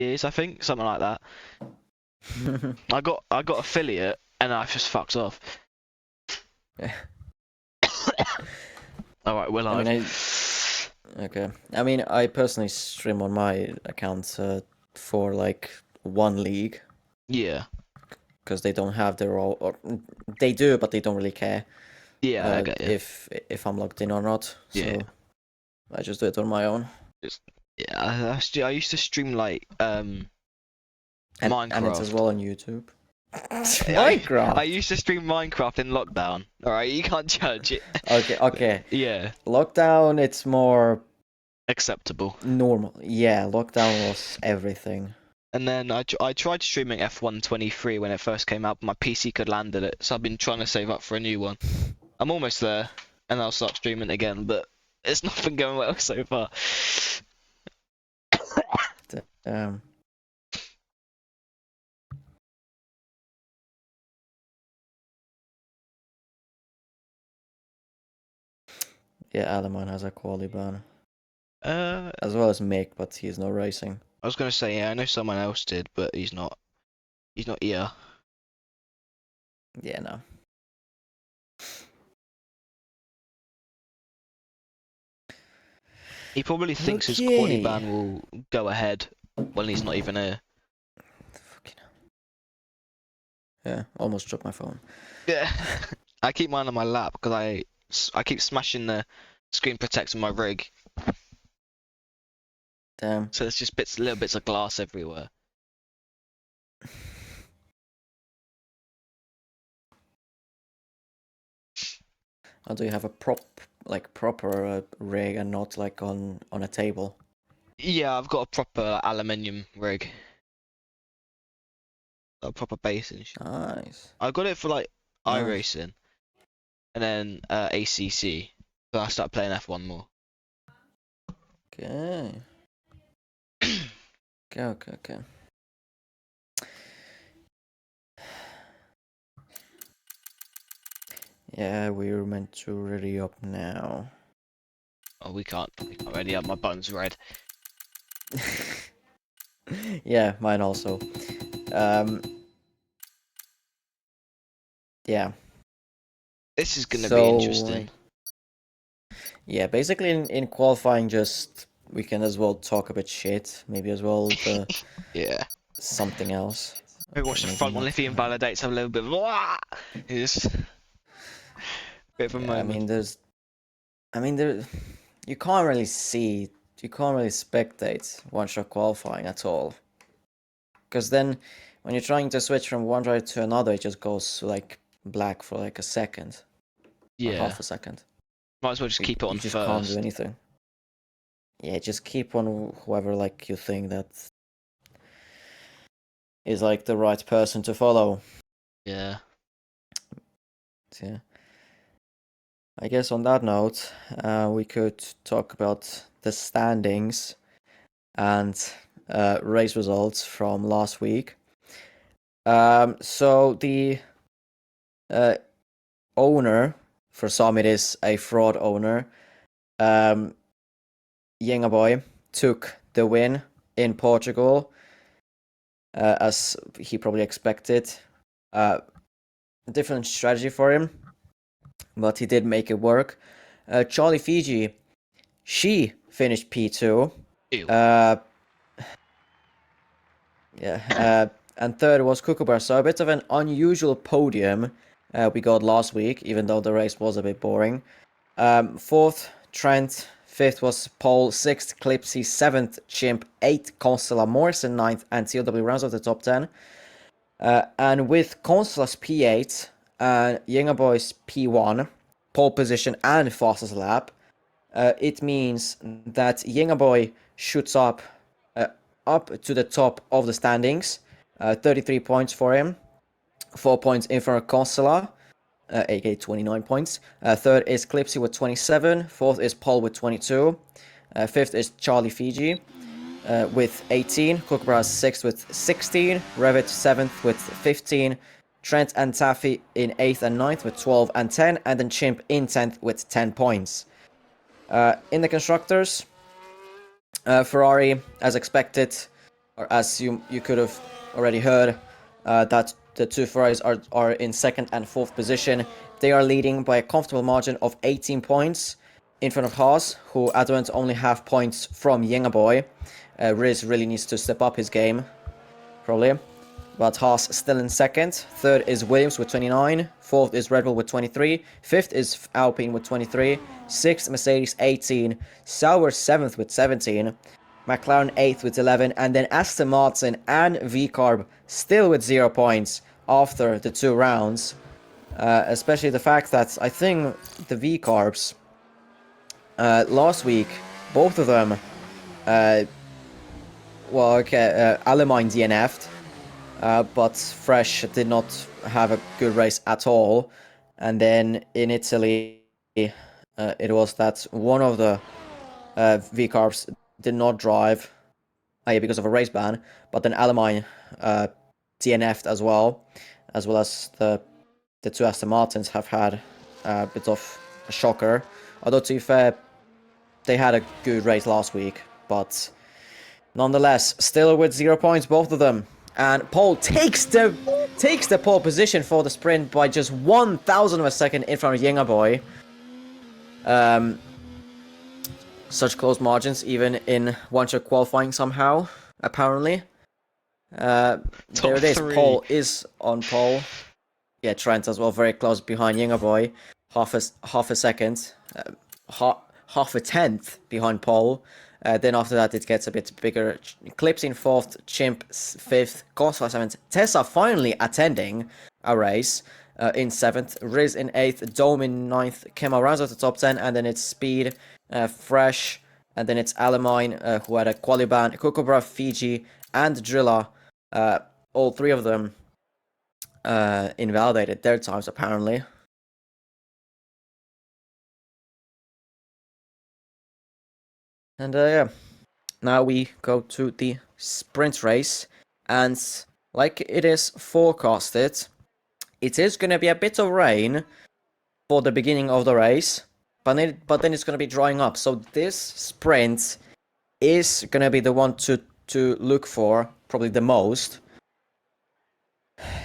years, I think, something like that. I got affiliate, and I just fucked off. Yeah. All right, we're live. Okay. I mean, I personally stream on my account for like one league. Yeah. Because they don't have their own, or they do, but they don't really care. Yeah, I get you. If I'm logged in or not. So yeah. I just do it on my own. Yeah, I used to stream like Minecraft. And it's as well on YouTube. Minecraft. I used to stream Minecraft in lockdown. All right, you can't judge it. Okay. Yeah. Lockdown, it's more acceptable. Normal. Yeah, lockdown was everything. And then I tried streaming F123 when it first came out, but my PC could land it, so I've been trying to save up for a new one. I'm almost there, and I'll start streaming again, but it's not been going well so far. Yeah, Adaman has a quali ban. As well as Mick, but he's not racing. I was gonna say, yeah, I know someone else did, but he's not. He's not here. Yeah, no. He probably thinks his quali ban will go ahead when he's not even here. Yeah, almost dropped my phone. Yeah, I keep mine on my lap because I keep smashing the screen protector on my rig. Damn. So there's just little bits of glass everywhere. Or do you have a proper rig and not like on a table? Yeah, I've got a proper aluminium rig. A proper base and shit. Nice. I got it for like iRacing, and then ACC. So I started playing F1 more. Okay. Okay. Yeah, we're meant to ready up now. Oh, we can't ready up. My button's red. Yeah, mine also. Yeah. This is gonna be interesting. Yeah, basically in qualifying, just we can as well talk a bit shit. Maybe as well the yeah. Something else. Maybe watch the front one if he invalidates. Have a little bit of bit of a moment. I mean there, you can't really spectate one-shot qualifying at all. Because then, when you're trying to switch from one drive to another, it just goes like black for like a second. Yeah. Or half a second. Might as well just keep it on first. You just can't do anything. Yeah, just keep on whoever like you think that is like the right person to follow. Yeah. Yeah. I guess on that note, we could talk about the standings and race results from last week. So the owner, for some it is a fraud owner, Yengaboy took the win in Portugal, as he probably expected. Different strategy for him, but he did make it work. Charlie Fiji, she finished P2. And third was Kookaburra. So a bit of an unusual podium we got last week, even though the race was a bit boring. Fourth, Trent. Fifth was Paul. Sixth, Clipsy. Seventh, Chimp. Eighth, Constella. Morrison. Ninth, and TLW rounds of the top 10. And with Constella's P8 and Yengaboy's P1, pole position and fastest lap, it means that Yengaboy shoots up to the top of the standings. 33 points for him. 4 points in front of Constella, aka 29 points. Third is Clipsy with 27. Fourth is Paul with 22. Fifth is Charlie Fiji with 18. Kookaburra 6th with 16. Revit 7th with 15. Trent and Taffy in 8th and 9th with 12 and 10. And then Chimp in 10th with 10 points. In the constructors, Ferrari, as expected, as you could have already heard, that the two Ferraris are in second and fourth position. They are leading by a comfortable margin of 18 points in front of Haas, who at the moment only have points from Yengaboy. Riz really needs to step up his game, probably. But Haas still in second. Third is Williams with 29. Fourth is Red Bull with 23. Fifth is Alpine with 23. Sixth, Mercedes 18. Sauber 7th with 17. McLaren 8th with 11. And then Aston Martin and VCarb still with 0 points after the 2 rounds. Especially the fact that I think the VCarbs last week, both of them, Alemine DNF'd. But Fresh did not have a good race at all. And then in Italy, it was that one of the VCarbs did not drive because of a race ban. But then Alemine DNF'd as well as the 2 Aston Martins have had a bit of a shocker. Although to be fair, they had a good race last week. But nonetheless, still with 0 points, both of them. And Paul takes the pole position for the sprint by just 1,000 of a second in front of Yengaboy. Such close margins, even in one-shot qualifying somehow, apparently. There it is. Paul is on pole. Yeah, Trent as well, very close behind Yengaboy. Half a second, half a tenth behind Paul. Then after that, it gets a bit bigger. Clips in 4th, Chimp 5th, Gonzalo 7th. Tessa finally attending a race in 7th. Riz in 8th, Dome in 9th. Kema rounds out the top 10, and then it's Speed, Fresh, and then it's Alemine, who had a quali ban. Kukobra, Fiji, and Drilla. All 3 of them invalidated their times, apparently. And yeah, now we go to the sprint race, and like it is forecasted, it is going to be a bit of rain for the beginning of the race, but then it's going to be drying up. So this sprint is going to be the one to look for probably the most,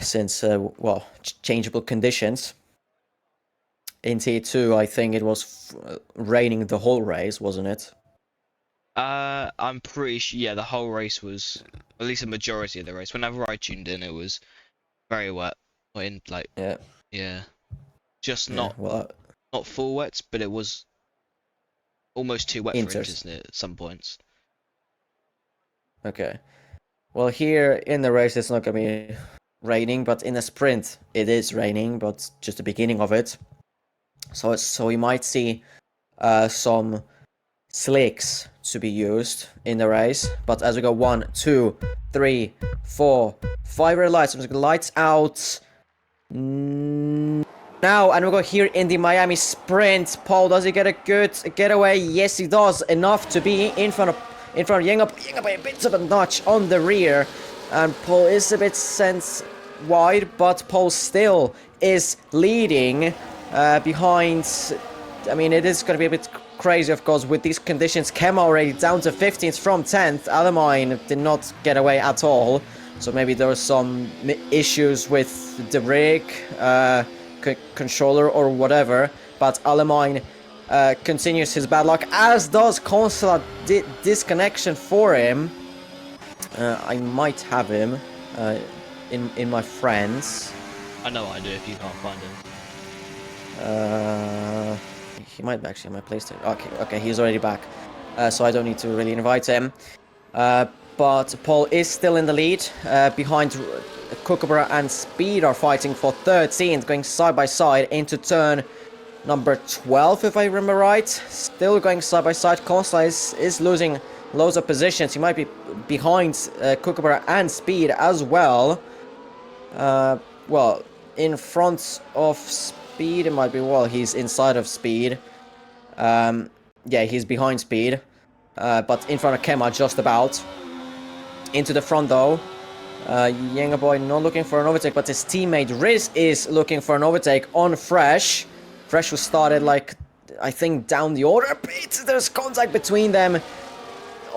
since changeable conditions. In T2, I think it was raining the whole race, wasn't it? I'm pretty sure, yeah, the whole race was, at least a majority of the race. Whenever I tuned in, it was very wet. Yeah. Just not full wet, but it was almost too wet for Inters at some points. Okay. Well, here in the race, it's not going to be raining, but in the sprint, it is raining, but just the beginning of it. So we might see some slicks to be used in the race, but as we go 1, 2, 3, 4, 5 red lights. Lights out now, and we go here in the Miami sprint. Paul, does he get a good getaway? Yes, he does. Enough to be in front of Yengaboy by a bit of a notch on the rear, and Paul is a bit sent wide, but Paul still is leading behind. I mean, it is going to be a bit crazy, of course, with these conditions. Kema already down to 15th from 10th. Alemine did not get away at all, so maybe there were some issues with the rig, controller or whatever, but Alemine continues his bad luck, as does Consulat. Disconnection for him. I might have him in my friends. I know I do if you can't find him. He might be actually on my PlayStation. Okay, he's already back. So I don't need to really invite him. But Paul is still in the lead. Behind Kookaburra and Speed are fighting for 13th, going side by side into turn number 12, if I remember right. Still going side by side. Consta is losing loads of positions. He might be behind Kookaburra and Speed as well. Well, in front of Speed, it might be, well, he's inside of Speed. Yeah, he's behind Speed. But in front of Kema, just about. Into the front, though. Yengaboy not looking for an overtake, but his teammate Riz is looking for an overtake on Fresh. Fresh was started, like, I think, down the order a bit. There's contact between them.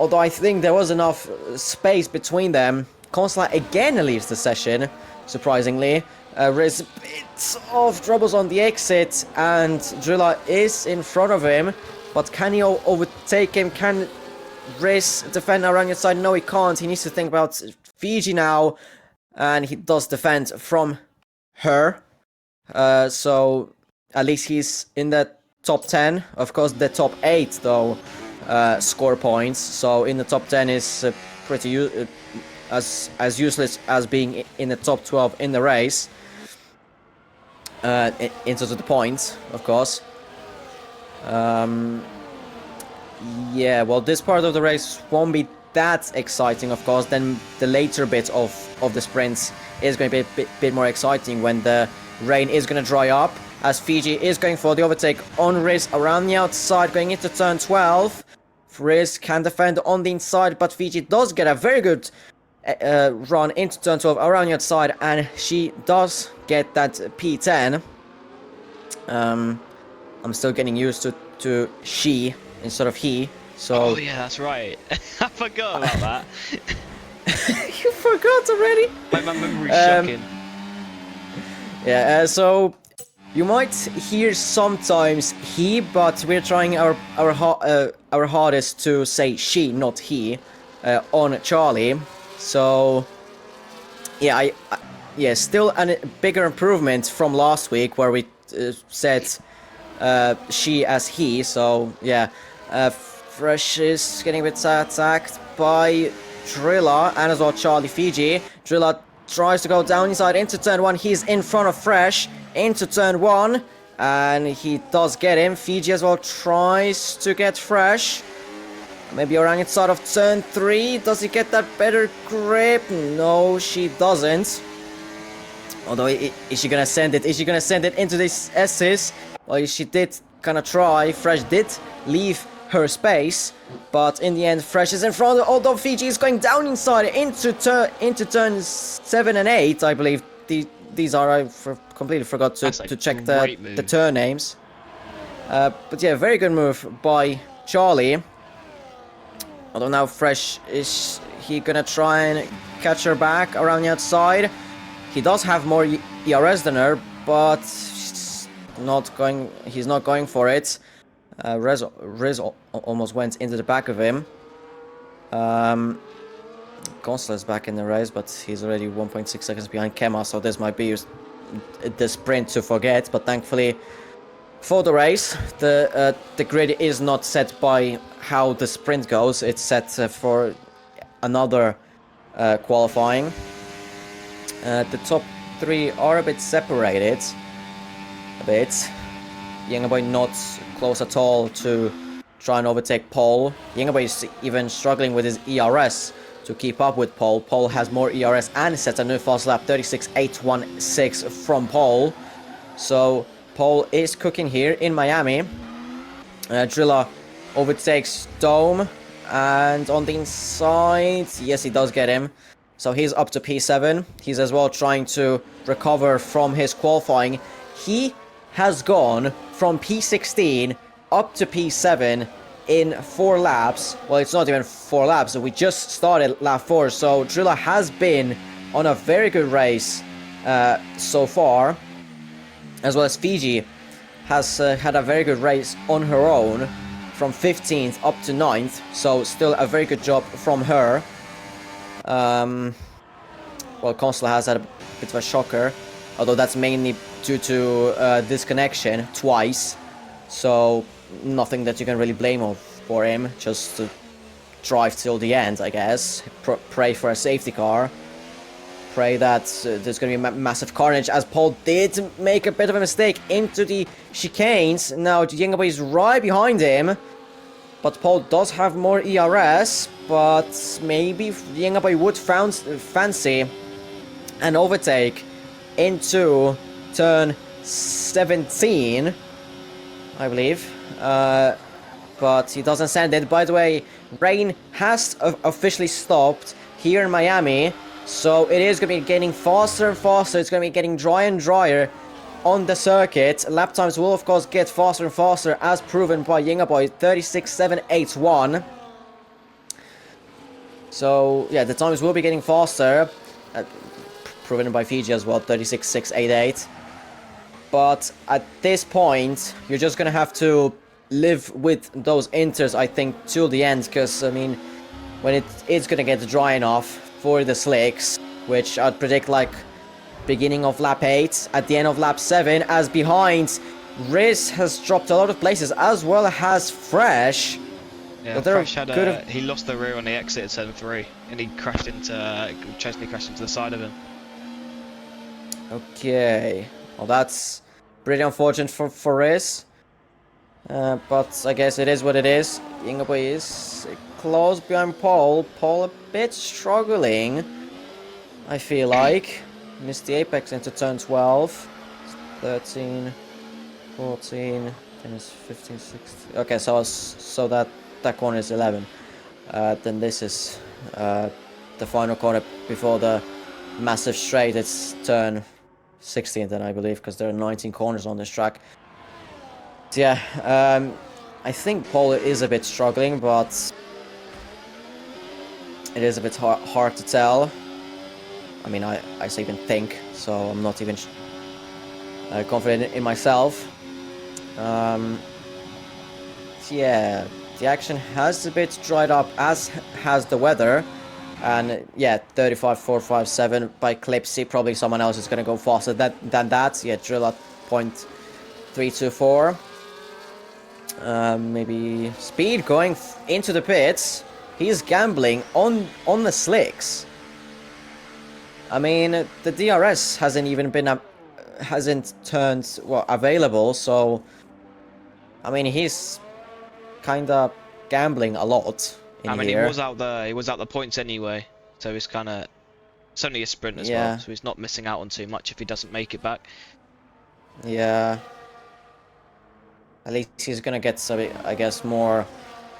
although I think there was enough space between them. Consular again leaves the session, surprisingly. Riz bits of troubles on the exit, and Drilla is in front of him. But can he overtake him? Can Riz defend around your side? No, he can't. He needs to think about Fiji now. And he does defend from her. So at least he's in the top 10. Of course, the top 8, though, score points. So in the top 10 is pretty as useless as being in the top 12 in the race. In terms of the points, of course. Yeah, well, this part of the race won't be that exciting, of course. Then the later bit of the sprints is going to be a bit more exciting when the rain is going to dry up, as Fiji is going for the overtake on Riz around the outside, going into turn 12. Riz can defend on the inside, but Fiji does get a very good run into turn 12 around the outside, and she does get that P10. I'm still getting used to she instead of he. So. Oh yeah, that's right. I forgot about that. You forgot already? My memory's shocking. Yeah, so you might hear sometimes he, but we're trying our hardest to say she, not he, on Charlie. So yeah, yeah, still a bigger improvement from last week where we said she as he. So yeah, Fresh is getting a bit attacked by Drilla and as well Charlie Fiji. Drilla tries to go down inside into turn 1. He's in front of Fresh into turn 1, and he does get him. Fiji as well tries to get Fresh. Maybe around inside of turn 3. Does he get that better grip? No, she doesn't. Although, is she gonna send it? Is she gonna send it into this S's? Well, she did kind of try. Fresh did leave her space, but in the end, Fresh is in front. Although Fiji is going down inside into turn 7 and 8, I believe. These are, I completely forgot to check the turn names. But yeah, very good move by Charlie. Although now Fresh, is he gonna try and catch her back around the outside? He does have more ERS than her, but he's not going for it. Riz almost went into the back of him. Consular's back in the race, but he's already 1.6 seconds behind Kema, so this might be the sprint to forget. But thankfully, for the race, the grid is not set by how the sprint goes. It's set for another qualifying. The top 3 are a bit separated. A bit. Yangaboy not close at all to try and overtake Paul. Yangaboy is even struggling with his ERS to keep up with Paul. Paul has more ERS and sets a new fast lap, 36.816 from Paul. So Paul is cooking here in Miami. Drilla overtakes Dome, and on the inside, yes, he does get him. So he's up to P7. He's as well trying to recover from his qualifying. He has gone from P16 up to P7 in 4 laps. Well, it's not even 4 laps. We just started lap 4. So Drilla has been on a very good race so far. As well as Fiji has had a very good race on her own from 15th up to 9th. So still a very good job from her. Well, Consular has had a bit of a shocker. Although that's mainly due to disconnection twice. So nothing that you can really blame for him. Just to drive till the end, I guess. Pray for a safety car. Pray that there's going to be massive carnage, as Paul did make a bit of a mistake into the chicanes. Now Yangaboy is right behind him. But Paul does have more ERS. But maybe Yangaboy would fancy an overtake into turn 17, I believe. But he doesn't send it. By the way, rain has officially stopped here in Miami. So it is going to be getting faster and faster. It's going to be getting drier and drier on the circuit. Lap times will, of course, get faster and faster, as proven by Yangaboy, 36.781. So yeah, the times will be getting faster, proven by Fiji as well, 36.688. But at this point, you're just gonna have to live with those inters, I think, till the end, because I mean, when it's gonna get dry enough for the slicks, which I'd predict like beginning of lap 8, at the end of lap 7, as behind, Riz has dropped a lot of places, as well as Fresh. Yeah, Fresh had he lost the rear on the exit at turn 3, and he crashed into Chesney crashed into the side of him. Okay, well that's pretty unfortunate for Riz. But I guess it is what it is. Yingabo is close behind Paul. Paul a bit struggling, I feel like. Missed the apex into turn 12. 13, 14, 10 is 15, 16. Okay, so that corner is 11. Then this is the final corner before the massive straight. It's turn 16 then, I believe, because there are 19 corners on this track. So yeah, I think Paul is a bit struggling, but it is a bit hard to tell. I mean, I say even think, so I'm not even confident in myself. So yeah, the action has a bit dried up, as has the weather. And yeah, 35.457 by Clipsy. Probably someone else is going to go faster than that. Yeah, drill at 0.324. Maybe Speed going into the pits. He's gambling on the slicks. I mean, the DRS hasn't even been hasn't turned available, so I mean he's kind of gambling a lot in here. He was out the points anyway, so it's kind of, it's only a sprint as well, so he's not missing out on too much if he doesn't make it back. Yeah. At least he's gonna get some, I guess, more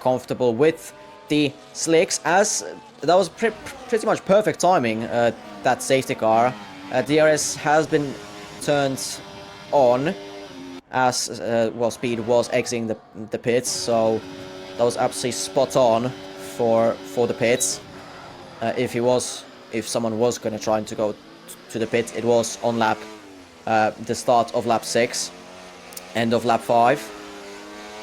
comfortable with the slicks, as that was pretty much perfect timing, that safety car. DRS has been turned on as Speed was exiting the pits, so that was absolutely spot on for the pits. If someone was going to try to go to the pit, it was on the start of lap 6, end of lap 5.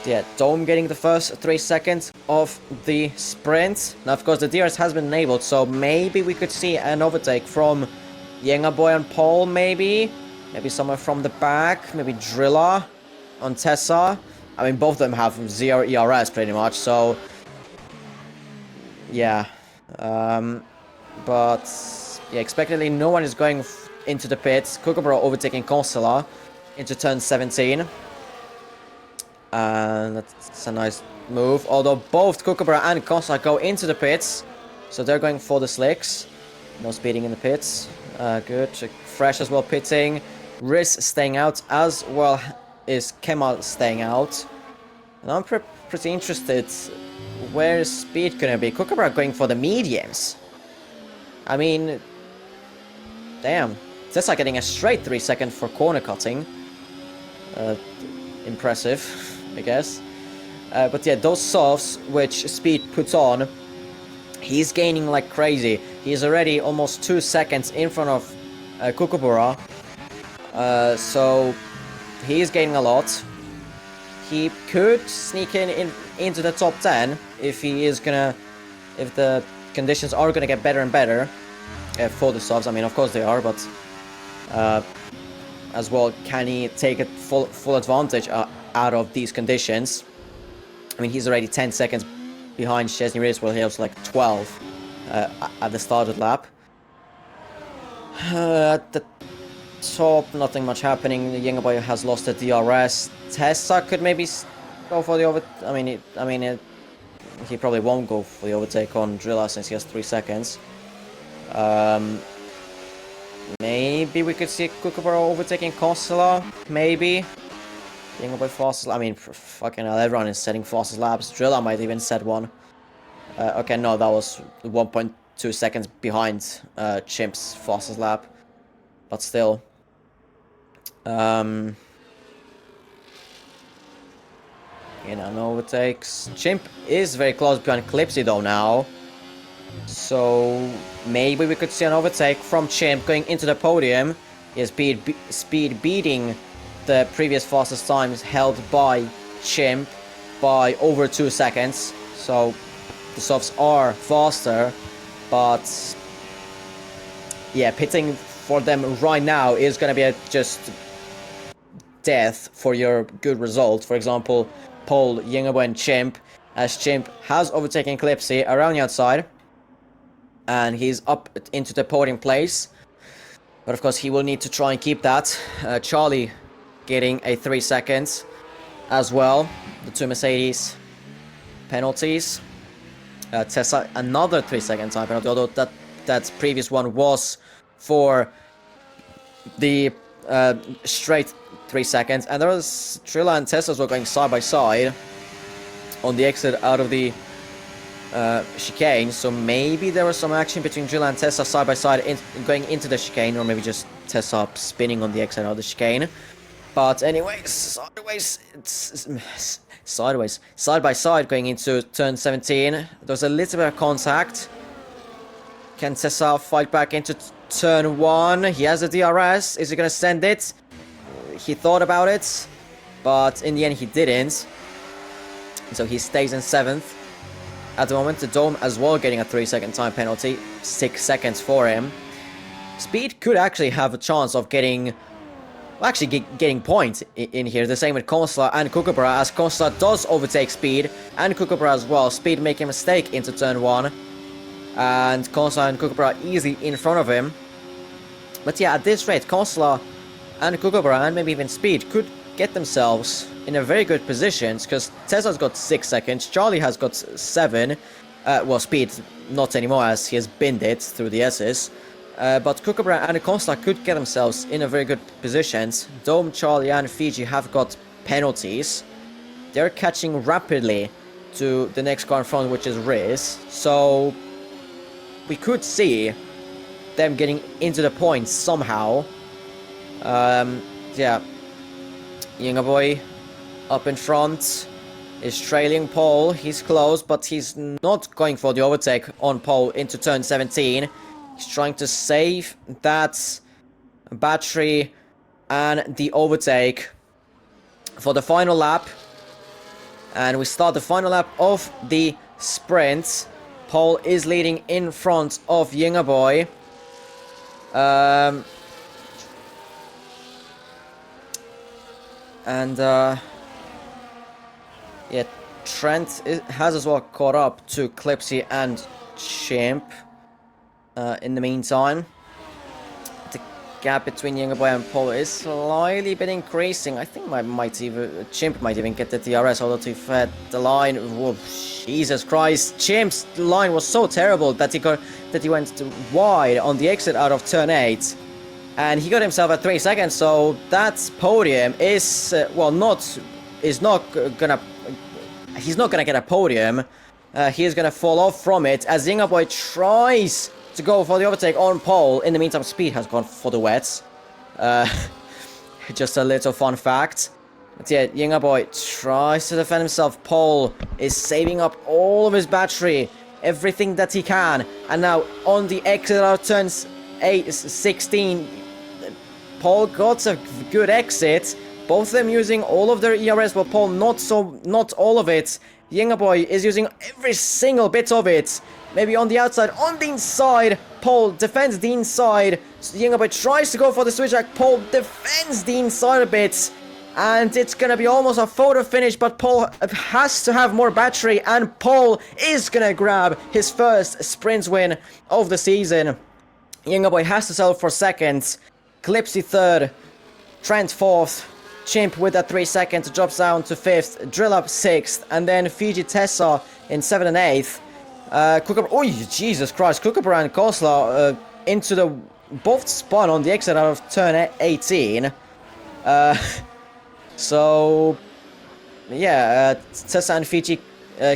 Yeah, Dome getting the first 3 seconds of the sprint. Now, of course, the DRS has been enabled, so maybe we could see an overtake from Yengaboy and Paul, maybe somewhere from the back, maybe Driller on Tessa. I mean, both of them have 0 ERS pretty much, so yeah. But yeah, expectedly, no one is going into the pits. Kookaburra overtaking Consuela into turn 17. And that's a nice move. Although both Kookaburra and Consuela go into the pits, so they're going for the slicks. No speeding in the pits. Good. Fresh as well pitting. Riz staying out, as well is Kemal staying out. And I'm pretty interested. Where is Speed gonna be? Kookaburra going for the mediums. I mean, damn. That's like getting a straight 3 second for corner cutting. Impressive, I guess. But yeah, those softs which Speed puts on, he's gaining like crazy. He's already almost 2 seconds in front of Kookaburra. So he's gaining a lot. He could sneak into the top 10 if the conditions are gonna get better and better for the softs. I mean, of course they are, but as well, can he take it full advantage out of these conditions? I mean, he's already 10 seconds behind Chesney Riz, where he was like 12 at the start of the lap. At the top, nothing much happening. The Yengaboy has lost the DRS. Tessa could maybe go for the over. He probably won't go for the overtake on Drilla since he has 3 seconds. Maybe we could see Kookaburra overtaking Consuela. Maybe. Yengaboy fastest. I mean, fucking hell, everyone is setting fastest laps. Drilla might even set one. Okay, no, that was 1.2 seconds behind Chimp's fastest lap. But still. No overtakes. Chimp is very close behind Clipsy though now. So maybe we could see an overtake from Chimp going into the podium. His speed beating the previous fastest times held by Chimp by over 2 seconds. So the softs are faster, but yeah, pitting for them right now is gonna be just death for your good result. For example, pole Yingabo and Chimp, as Chimp has overtaken Clipsy around the outside, and he's up into the podium place. But of course, he will need to try and keep that. Charlie getting a 3 seconds as well. The two Mercedes penalties. Tessa another 3 second time penalty, although that previous one was for the straight 3 seconds. And there was Trilla and Tessa as well going side by side on the exit out of the chicane, so maybe there was some action between Trilla and Tessa side by side going into the chicane, or maybe just Tessa spinning on the exit out of the chicane. But anyways, side by side going into turn 17. There was a little bit of contact. Can Tessa fight back into turn 1? He has a DRS. Is he going to send it? He thought about it, but in the end he didn't. So he stays in 7th. At the moment, the Dome as well getting a 3 second time penalty. 6 seconds for him. Speed could actually have a chance of getting points in here. The same with Konsla and Kookaburra, as Konsla does overtake Speed and Kookaburra as well. Speed making a mistake into turn 1. And Konsla and Kookaburra easily in front of him. But yeah, at this rate, Konsla and Kookaburra and maybe even Speed could get themselves in a very good positions, because Tessa's got 6 seconds, Charlie has got 7. Well, Speed not anymore, as he has binned it through the S's. But Kookaburra and Konsla could get themselves in a very good positions. Dome, Charlie and Fiji have got penalties. They're catching rapidly to the next car in front, which is Riz. So we could see them getting into the points somehow. Yeah. Yingaboy up in front is trailing pole. He's close, but he's not going for the overtake on pole into turn 17. He's trying to save that battery and the overtake for the final lap. And we start the final lap of the sprint. Pole is leading in front of Yingaboy. Yeah, Trent has as well caught up to Clipsy and Chimp in the meantime. The gap between Yingaboy and Pole is slightly bit increasing. I think Chimp might even get the DRS, although to fed the line. Whoa, Jesus Christ, Chimp's line was so terrible that he went wide on the exit out of turn 8. And he got himself at 3 seconds, so that podium is, he's not gonna get a podium. He is gonna fall off from it as Yingaboy tries to go for the overtake on pole. In the meantime, Speed has gone for the wets. Just a little fun fact. But yeah, Yingaboy tries to defend himself. Pole is saving up all of his battery, everything that he can. And now on the exit out of turns 16, Pole got a good exit. Both of them using all of their ERS, but Pole not all of it. Yingaboy is using every single bit of it. Maybe on the outside, on the inside. Pole defends the inside. So Yingaboy tries to go for the switchback. Pole defends the inside a bit. And it's gonna be almost a photo finish, but Pole has to have more battery, and Pole is gonna grab his first sprint win of the season. Yingaboy has to settle for seconds. Clipsy 3rd, Trent 4th, Chimp with that 3 seconds drops down to 5th, Drill Up 6th, and then Fiji Tessa in 7th and 8th. Kookaburra, oh Jesus Christ, Kookaburra and Kosla into the both spun on the exit out of turn 18. So yeah, Tessa and Fiji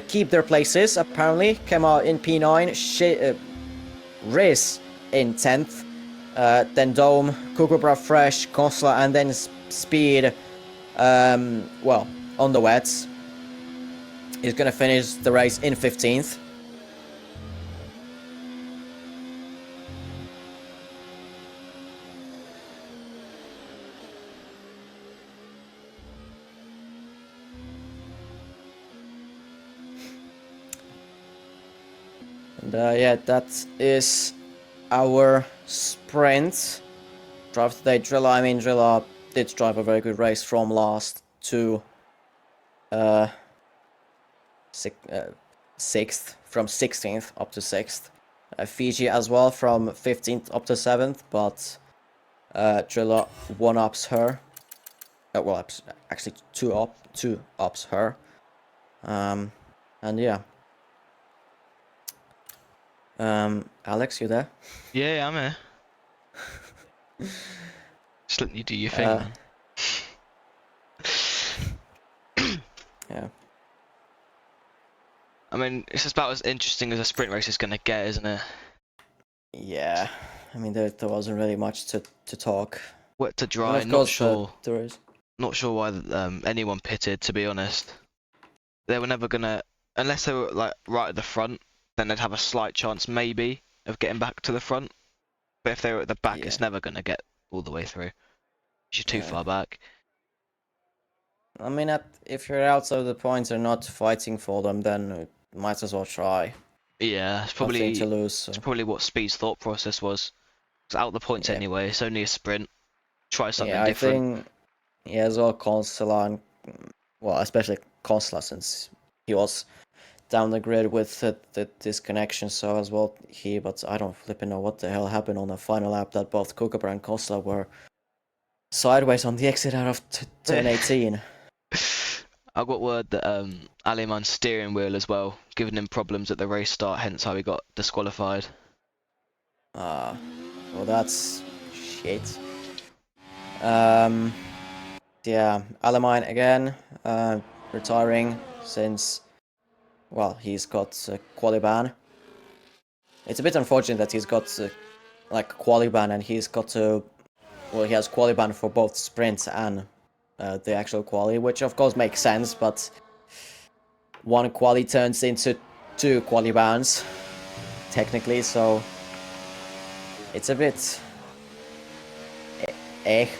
keep their places apparently. Came out in P9, Riz in 10th. Then Dome, Kookaburra Fresh, Kosla, and then Speed, well, on the wets. He's gonna finish the race in 15th. And yeah, that is our sprint. Drive today, Drilla. I mean, Drilla did drive a very good race from last to sixth, from 16th up to 6th. Fiji as well from 15th up to 7th, but Drilla one-ups her. Well, actually two ups her. And yeah. Alex, you there? Yeah, I'm here. Just letting you do your thing, man. Yeah. I mean, it's about as interesting as a sprint race is going to get, isn't it? Yeah. I mean, there wasn't really much to talk. Wet to dry, And of not course, sure. there is. Not sure why anyone pitted, to be honest. They were never going to, unless they were like right at the front, then they'd have a slight chance maybe of getting back to the front. But if they were at the back, Yeah. it's never going to get all the way through. You're too far back. I mean, if you're outside the points and not fighting for them, then might as well try. Yeah, it's Nothing probably to lose. So. it's probably what Speed's thought process was. It's out the points anyway. It's only a sprint. Try something different. I think as well Consola, and well, especially Consola, since he was down the grid with the disconnection, so as well but I don't flipping know what the hell happened on the final lap that both Kookaburra and Consola were sideways on the exit out of turn 18. I got word that Aliman's steering wheel as well, giving him problems at the race start, hence how he got disqualified. Well, that's shit. Yeah, Alemine again, retiring since, well, he's got a quali ban. It's a bit unfortunate that he's got like a quali ban and he's got to, well, he has quali ban for both sprints and the actual quali, which of course makes sense, but one quali turns into 2 quali bans, technically, so it's a bit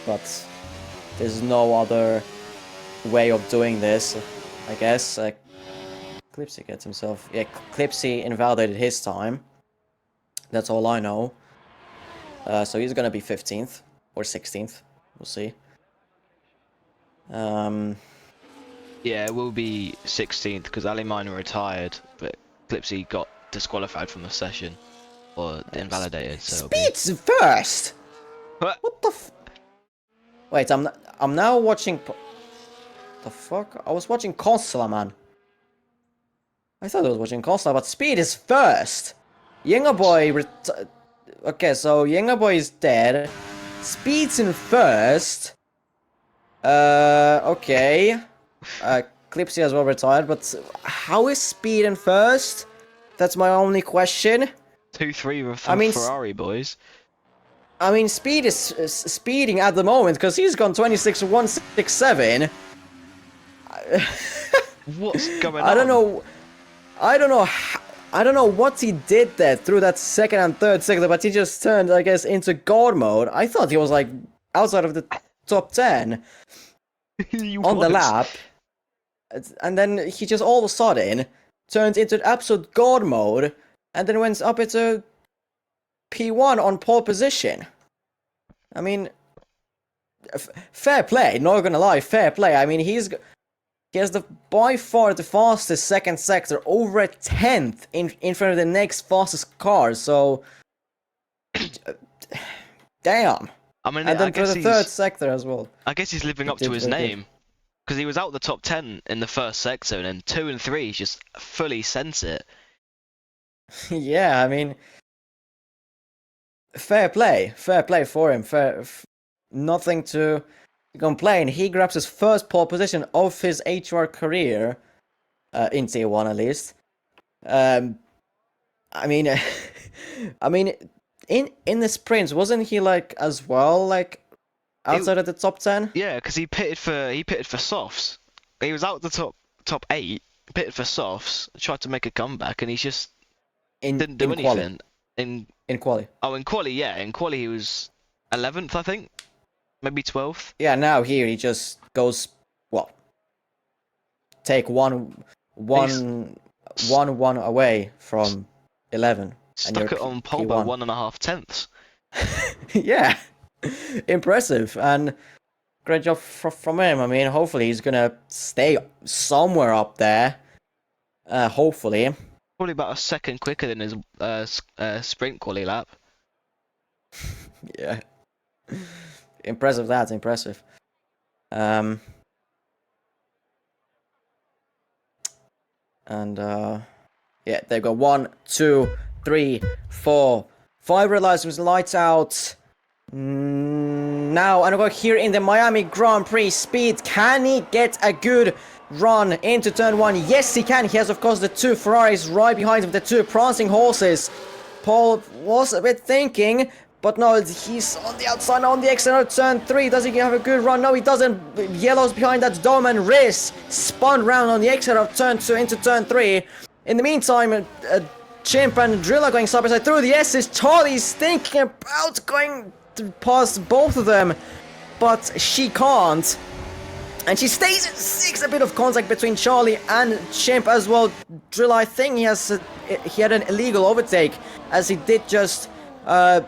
but there's no other way of doing this, I guess. Clipsy gets himself, Clipsy invalidated his time, that's all I know, so he's gonna be 15th or 16th, we'll see. Yeah, it will be 16th because Ali Minor retired, but Clipsy got disqualified from the session or invalidated. So Speed's first. What the? Wait, I'm now watching. The fuck? I was watching Consola, man. I thought I was watching Consola, but Speed is first. Younger boy. Okay, so Younger boy is dead. Speed's in first. Okay. Clipsy as well retired, but how is Speed in first? That's my only question. 2-3 from Ferrari boys. I mean, Speed is speeding at the moment because he's gone 26.167. What's going on? I don't know. I don't know what he did there through that second and third sector, but he just turned, I guess, into God mode. I thought he was like outside of the top 10 on the lap. And then he just all of a sudden turned into absolute God mode and then went up into P1 on pole position. I mean, fair play, not gonna lie, fair play. I mean, he has by far the fastest second sector, over a 10th in front of the next fastest car, so damn. I mean, and then for the third sector as well. I guess he's living up to his name. Because he was out the top 10 in the first sector, and then 2 and 3 he's just fully sent it. Yeah, I mean, fair play for him. Nothing to complain. He grabs his first pole position of his HR career, in Tier 1 at least. I mean, in the sprints, wasn't he like as well like outside of the top 10? Yeah, because he pitted for softs. He was out the top 8, pitted for softs, tried to make a comeback, and he just didn't do anything. In quali. Oh, in quali, yeah. In quali he was 11th, I think, maybe 12th. Yeah, now here he just goes, well, take one away from 11. Stuck it on pole by 1.5 tenths. Yeah, impressive, and great job from him. I mean, hopefully he's gonna stay somewhere up there. Hopefully. Probably about a second quicker than his sprint quali lap. Yeah. Impressive, that's impressive. And yeah, they go 1, 2, 3, 4, 5 red lights with lights out. Now, and we're here in the Miami Grand Prix. Speed, can he get a good run into turn 1? Yes, he can. He has, of course, the 2 Ferraris right behind him, the 2 prancing horses. Paul was a bit thinking, but no, he's on the outside, on the exit of turn 3. Does he have a good run? No, he doesn't. Yellow's behind that dome, and Riz spun round on the exit of turn 2 into turn 3. In the meantime, Chimp and Drill are going side by side through the S's. Charlie's thinking about going past both of them, but she can't. And she stays at 6. A bit of contact between Charlie and Chimp as well. Drill, I think he had an illegal overtake, as he did just let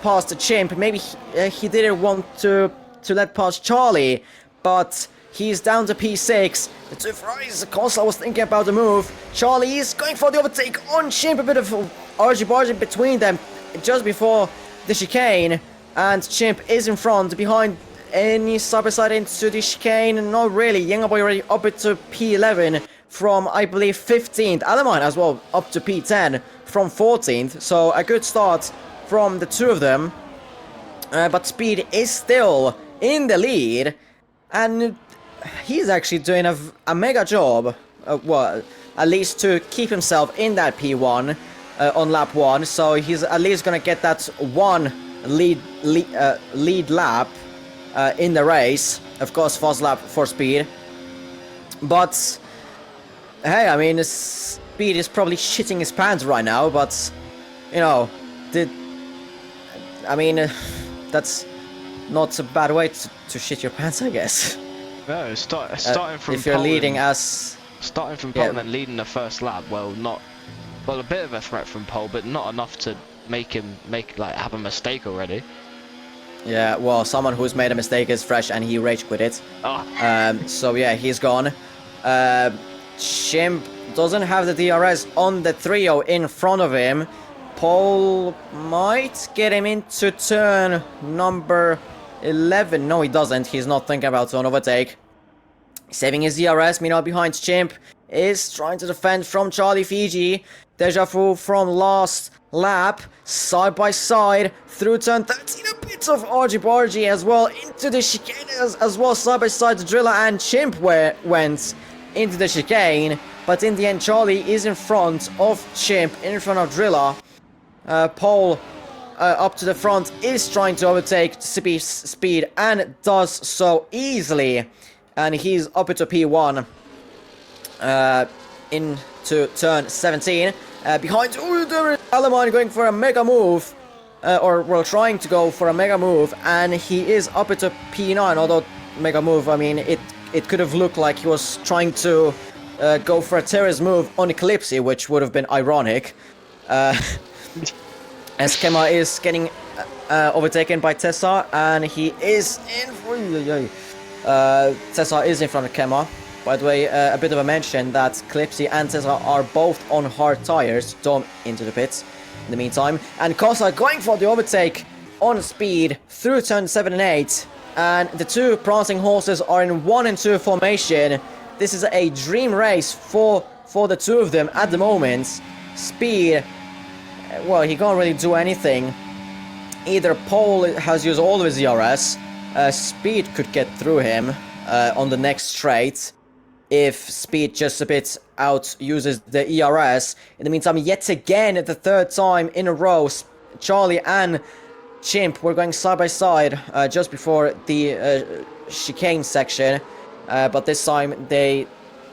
past the Chimp. Maybe he didn't want to let past Charlie, but he's down to P6. The 2 Ferraris, Costa was thinking about the move. Charlie is going for the overtake on Chimp. A bit of argy-bargy between them just before the chicane, and Chimp is in front. Behind any side-by-side into the chicane, not really. Younger Boy already up to P11 from, I believe, 15th. Alamine as well up to P10 from 14th, so a good start from the 2 of them. But Speed is still in the lead, and he's actually doing a mega job, well, at least to keep himself in that P1 on lap 1, so he's at least gonna get that 1 lead lap in the race. Of course, fast lap for Speed, but hey, I mean, Speed is probably shitting his pants right now, but you know, that's not a bad way to shit your pants, I guess. No, starting from if you're leading starting from pole and then leading the first lap. Well, a bit of a threat from pole, but not enough to make him have a mistake already. Yeah, well, someone who's made a mistake is fresh, and he rage quit it. Oh. So yeah, he's gone. Chimp doesn't have the DRS on the trio in front of him. Pole might get him into turn number 11. No, he doesn't. He's not thinking about an overtake. Saving his DRS. Meanwhile, behind Chimp is trying to defend from Charlie Fiji. Deja vu from last lap. Side by side through turn 13. A bit of argy-bargy as well into the chicane as well. Side by side, Driller and Chimp went into the chicane. But in the end, Charlie is in front of Chimp, in front of Driller. Pole up to the front is trying to overtake Speed and does so easily, and he's up into P1 into turn 17 behind Alamine going for a mega move, or trying to go for a mega move, and he is up into P9. Although mega move, I mean, it could have looked like he was trying to go for a terrorist move on Eclipse, which would have been ironic. As Kema is getting overtaken by Tessa, and he is in. Tessa is in front of Kema. By the way, a bit of a mention that Clipsy and Tessa are both on hard tires. Dom into the pits in the meantime. And Kosa going for the overtake on Speed through turn 7 and 8. And the 2 prancing horses are in 1 and 2 formation. This is a dream race for the 2 of them at the moment. Speed, well, he can't really do anything. Either Pole has used all of his ERS. Speed could get through him on the next straight if Speed just a bit out uses the ERS. In the meantime, yet again, the 3rd time in a row, Charlie and Chimp were going side by side just before the chicane section, but this time they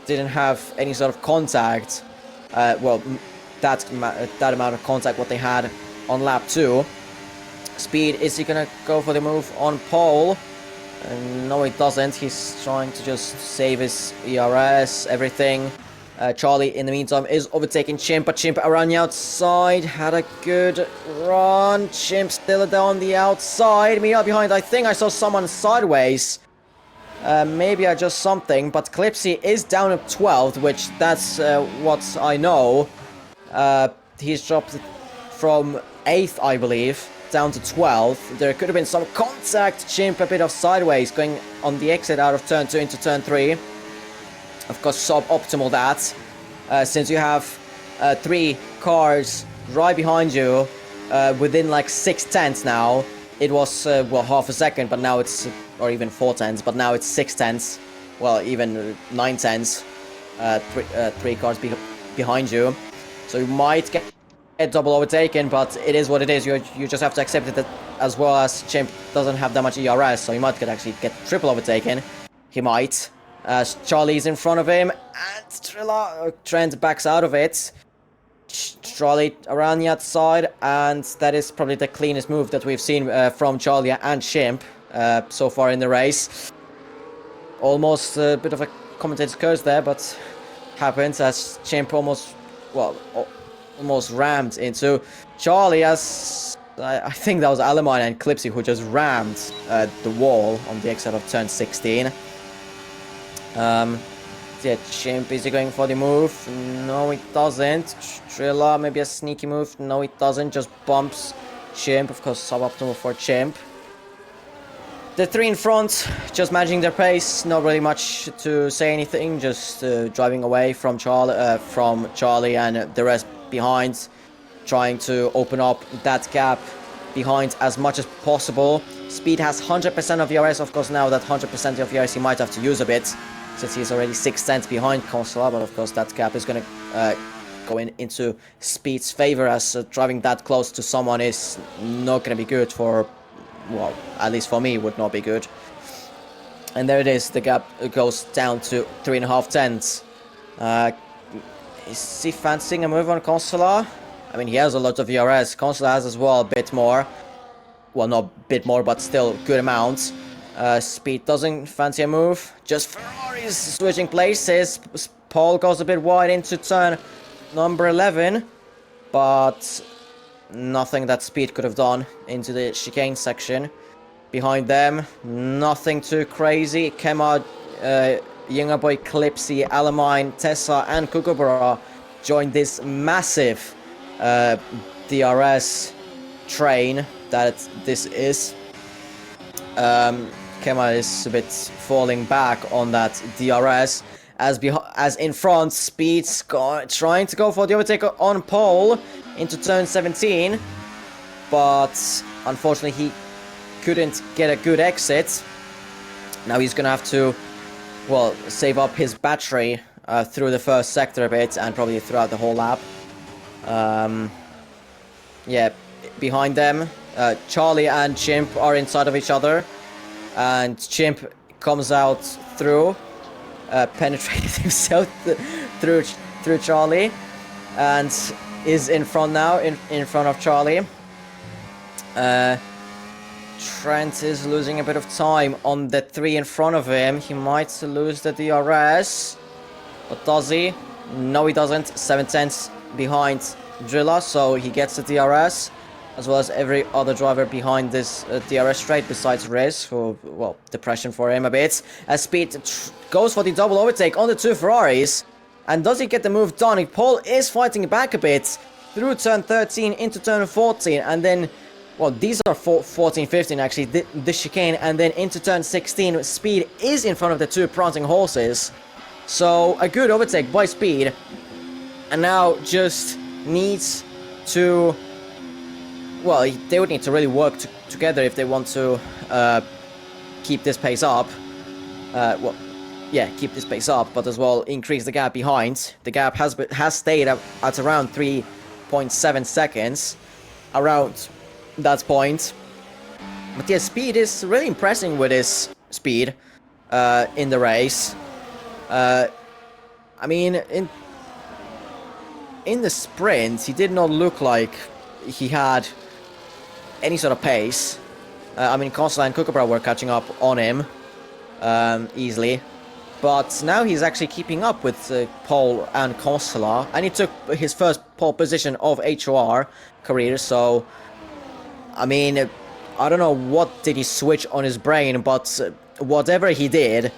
didn't have any sort of contact. Well, that amount of contact what they had on lap 2. Speed, is he gonna go for the move on Pole? No, he doesn't. He's trying to just save his ERS, everything. Charlie, in the meantime, is overtaking Chimp, but Chimp around the outside had a good run. Chimp still down the outside. Me up behind. I think I saw someone sideways. Maybe I just something, but Clipsy is down at 12th, which that's what I know. He's dropped from 8th, I believe, down to 12th. There could have been some contact. Chimp a bit of sideways going on the exit out of turn 2 into turn 3. Of course, suboptimal that, since you have 3 cars right behind you within like 6/10 now. It was, well, half a second, but now it's, or even 4/10, but now it's 6/10, well, even 9/10, 3 cars behind you. So you might get double overtaken, but it is what it is. You just have to accept it, that as well as Chimp doesn't have that much ERS, so he might actually get triple overtaken. He might. Charlie's in front of him, and Trent backs out of it. Charlie around the outside, and that is probably the cleanest move that we've seen from Charlie and Chimp so far in the race. Almost a bit of a commentator's curse there, but happens as Chimp almost rammed into Charlie, as I think that was Alamine and Clipsy who just rammed the wall on the exit of turn 16. Yeah, Chimp, is he going for the move? No, it doesn't. Trilla, maybe a sneaky move. No, it doesn't. Just bumps Chimp. Of course, suboptimal for Chimp. The 3 in front, just managing their pace. Not really much to say anything. Just driving away from Charlie and the rest behind. Trying to open up that gap behind as much as possible. Speed has 100% of ERS. Of course, now that 100% of ERS, he might have to use a bit, since he's already 6/10 behind Consola, but of course that gap is going to go into Speed's favor, as driving that close to someone is not going to be good for, well, at least for me, would not be good. And there it is, the gap goes down to 3.5 tenths. Is he fancying a move on Consola? I mean, he has a lot of ERS. Consola has as well a bit more. Well, not a bit more, but still good amount. Speed doesn't fancy a move. Just Ferrari's switching places. Paul goes a bit wide into turn number 11, but nothing that Speed could have done into the chicane section. Behind them, nothing too crazy. Kemar, Younger Boy, Clipsy, Alamine, Tessa, and Kookaburra joined this massive DRS train that this is. Kemar is a bit falling back on that DRS, as in front, Speed's trying to go for the overtake on pole into turn 17, but unfortunately he couldn't get a good exit. Now he's gonna have to, well, save up his battery through the first sector a bit, and probably throughout the whole lap. Yeah, behind them, Charlie and Chimp are inside of each other, and Chimp comes out through, penetrated himself through Charlie, and is in front now, in front of Charlie. Trent is losing a bit of time on the 3 in front of him. He might lose the DRS, but does he? No, he doesn't. 7/10 behind Drilla, so he gets the DRS, as well as every other driver behind this DRS straight besides Riz, who, well, depression for him a bit. As Speed goes for the double overtake on the 2 Ferraris, and does he get the move done? Paul is fighting back a bit through turn 13 into turn 14, and then, well, these are 14, 15 actually, the chicane, and then into turn 16, Speed is in front of the 2 prancing horses. So, a good overtake by Speed, and now just needs to, well, they would need to really work together if they want to keep this pace up. Well, yeah, keep this pace up, but as well increase the gap behind. The gap has stayed at around 3.7 seconds, around that point. But yeah, Speed is really impressing with his speed in the race. I mean, in the sprint, he did not look like he had any sort of pace. I mean, Consola and Kookaburra were catching up on him easily. but now he's actually keeping up with Paul and Consola, and he took his first pole position of HOR career, so I mean, I don't know what did he switch on his brain, but whatever he did,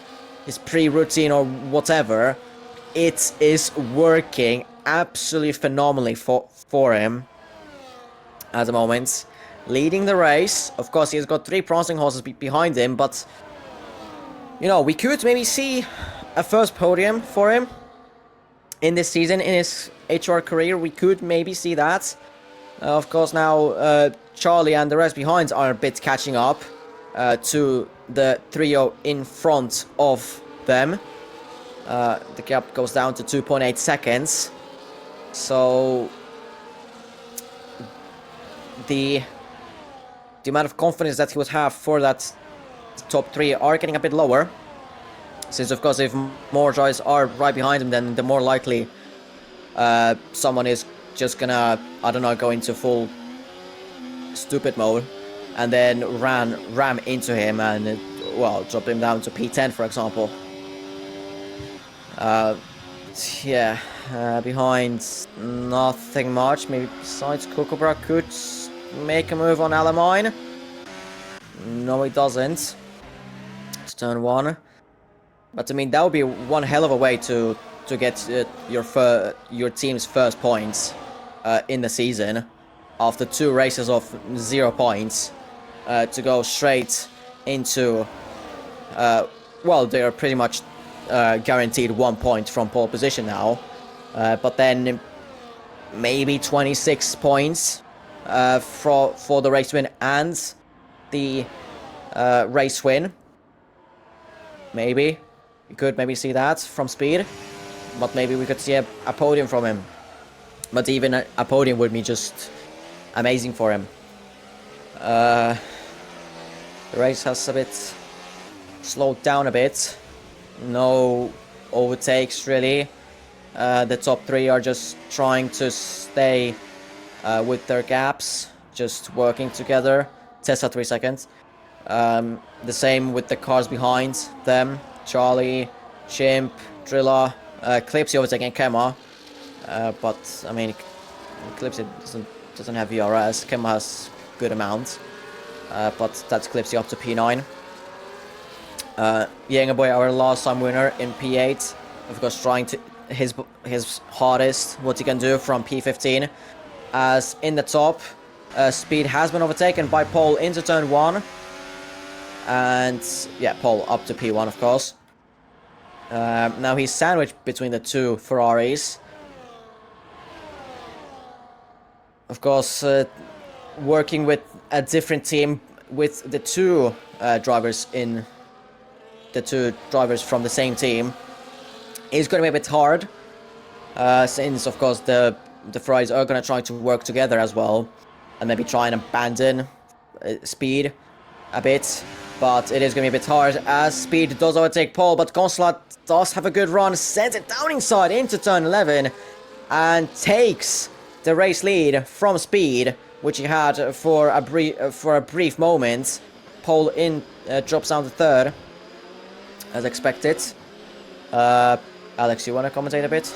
his pre-routine or whatever, it is working absolutely phenomenally for him at the moment. Leading the race. Of course, he's got 3 prancing horses behind him, but you know, we could maybe see a first podium for him in this season, in his HR career. We could maybe see that. Of course, now Charlie and the rest behind are a bit catching up to the trio in front of them. The gap goes down to 2.8 seconds. So the amount of confidence that he would have for that top 3 are getting a bit lower. Since, of course, if more drivers are right behind him, then the more likely someone is just gonna, I don't know, go into full stupid mode and then ram into him and, well, drop him down to P10, for example. Yeah, behind nothing much, maybe besides Kookaburra could make a move on Alamine. No, he doesn't. It's turn 1. But I mean, that would be one hell of a way to get your team's first points in the season after 2 races of 0 points, to go straight into well, they're pretty much guaranteed 1 point from pole position now, but then maybe 26 points for the race win and the race win. Maybe we could maybe see that from Speed, but maybe we could see a podium from him. But even a podium would be just amazing for him. The race has a bit slowed down a bit. No overtakes really. The top 3 are just trying to stay with their gaps, just working together. Tessa 3 seconds. The same with the cars behind them. Charlie, Chimp, Drilla, Clipsy overtaking Kemma. But I mean, Clipsy doesn't have VRS. Kemma has good amount. But that's Clipsy up to P9. Yangaboy, our last time winner in P8, of course, trying to his hardest what he can do from P15. As in the top, Speed has been overtaken by Paul into turn 1. And yeah, Paul up to P1, of course. Now he's sandwiched between the 2 Ferraris. Of course, working with a different team with the 2 drivers from the same team is going to be a bit hard, since of course the Ferraris are going to try to work together as well and maybe try and abandon Speed a bit. But it is going to be a bit hard as Speed does overtake Paul, but Consulat does have a good run, sends it down inside into turn 11 and takes the race lead from Speed, which he had for a brief moment. Paul drops down to 3rd as expected. Alex, you want to commentate a bit?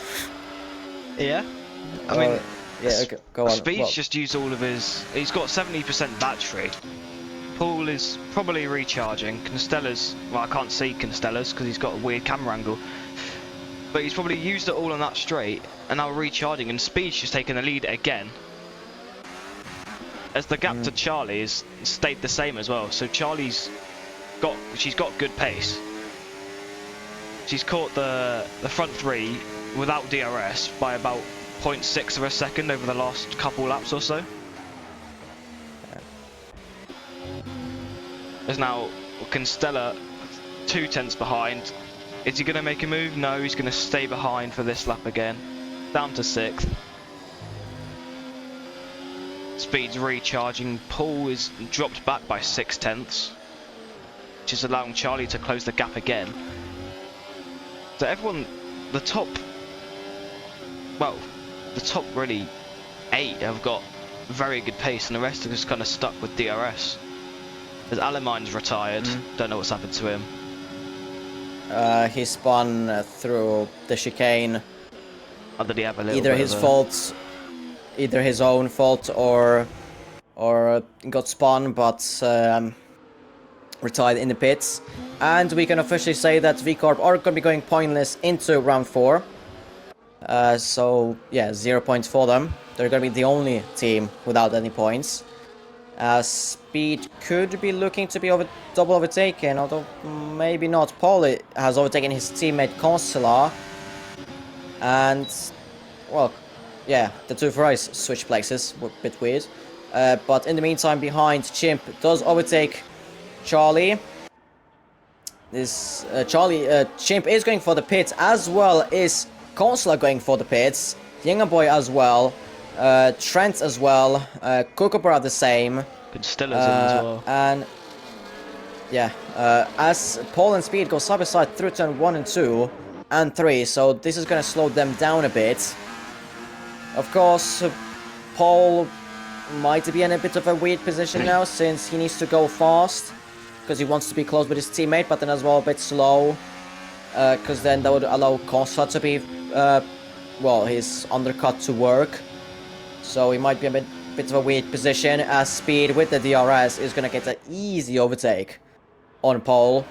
Yeah, I mean, yeah, okay, go on. Speed's just used all of his. He's got 70% battery. Paul is probably recharging. Constella's, well, I can't see Constella's because he's got a weird camera angle. But he's probably used it all on that straight and now recharging, and Speed's just taking the lead again. As the gap to Charlie is stayed the same as well. So she's got good pace. She's caught the front 3 without DRS by about 0.6 of a second over the last couple laps or so. There's now Constella 2 tenths behind. Is he going to make a move? No, he's going to stay behind for this lap again. Down to 6th. Speed's recharging. Paul is dropped back by 6 tenths, which is allowing Charlie to close the gap again. So everyone, the top really 8 have got very good pace, and the rest are just kind of stuck with DRS. As Alamine's retired, don't know what's happened to him. he spun through the chicane. Or did he have a little Either bit his of fault, either his own fault, or got spun, but retired in the pits. And we can officially say that VCorp are going to be going pointless into round 4. So yeah, 0 points for them. They're going to be the only team without any points. Speed could be looking to be double overtaken, although maybe not. Paul has overtaken his teammate Consular. And, well, yeah, the two Ferraris switch places, a bit weird. But in the meantime, behind, Chimp does overtake Charlie. This Chimp is going for the pits, as well is Consular going for the pits. Younger Boy as well. Trent as well. Kookaburra the same. Good Stiller's in as well. And yeah, as Paul and Speed go side by side through turn 1 and 2 and 3, so this is going to slow them down a bit. Of course, Paul might be in a bit of a weird position now, since he needs to go fast, because he wants to be close with his teammate, but then as well a bit slow, because then that would allow Consular to be, well, his undercut to work. So he might be a bit of a weird position, as Speed with the DRS is going to get an easy overtake on Pole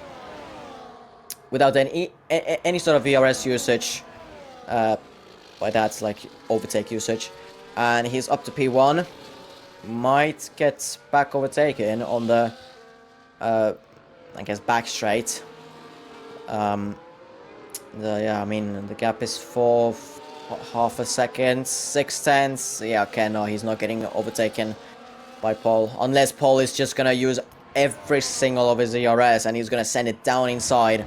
without any sort of DRS usage. By that, like, overtake usage. And he's up to P1. Might get back overtaken on the, I guess, back straight. Yeah, I mean, the gap is 4, half a second, 6/10. Yeah, okay, no, he's not getting overtaken by Paul. Unless Paul is just gonna use every single of his ERS and he's gonna send it down inside.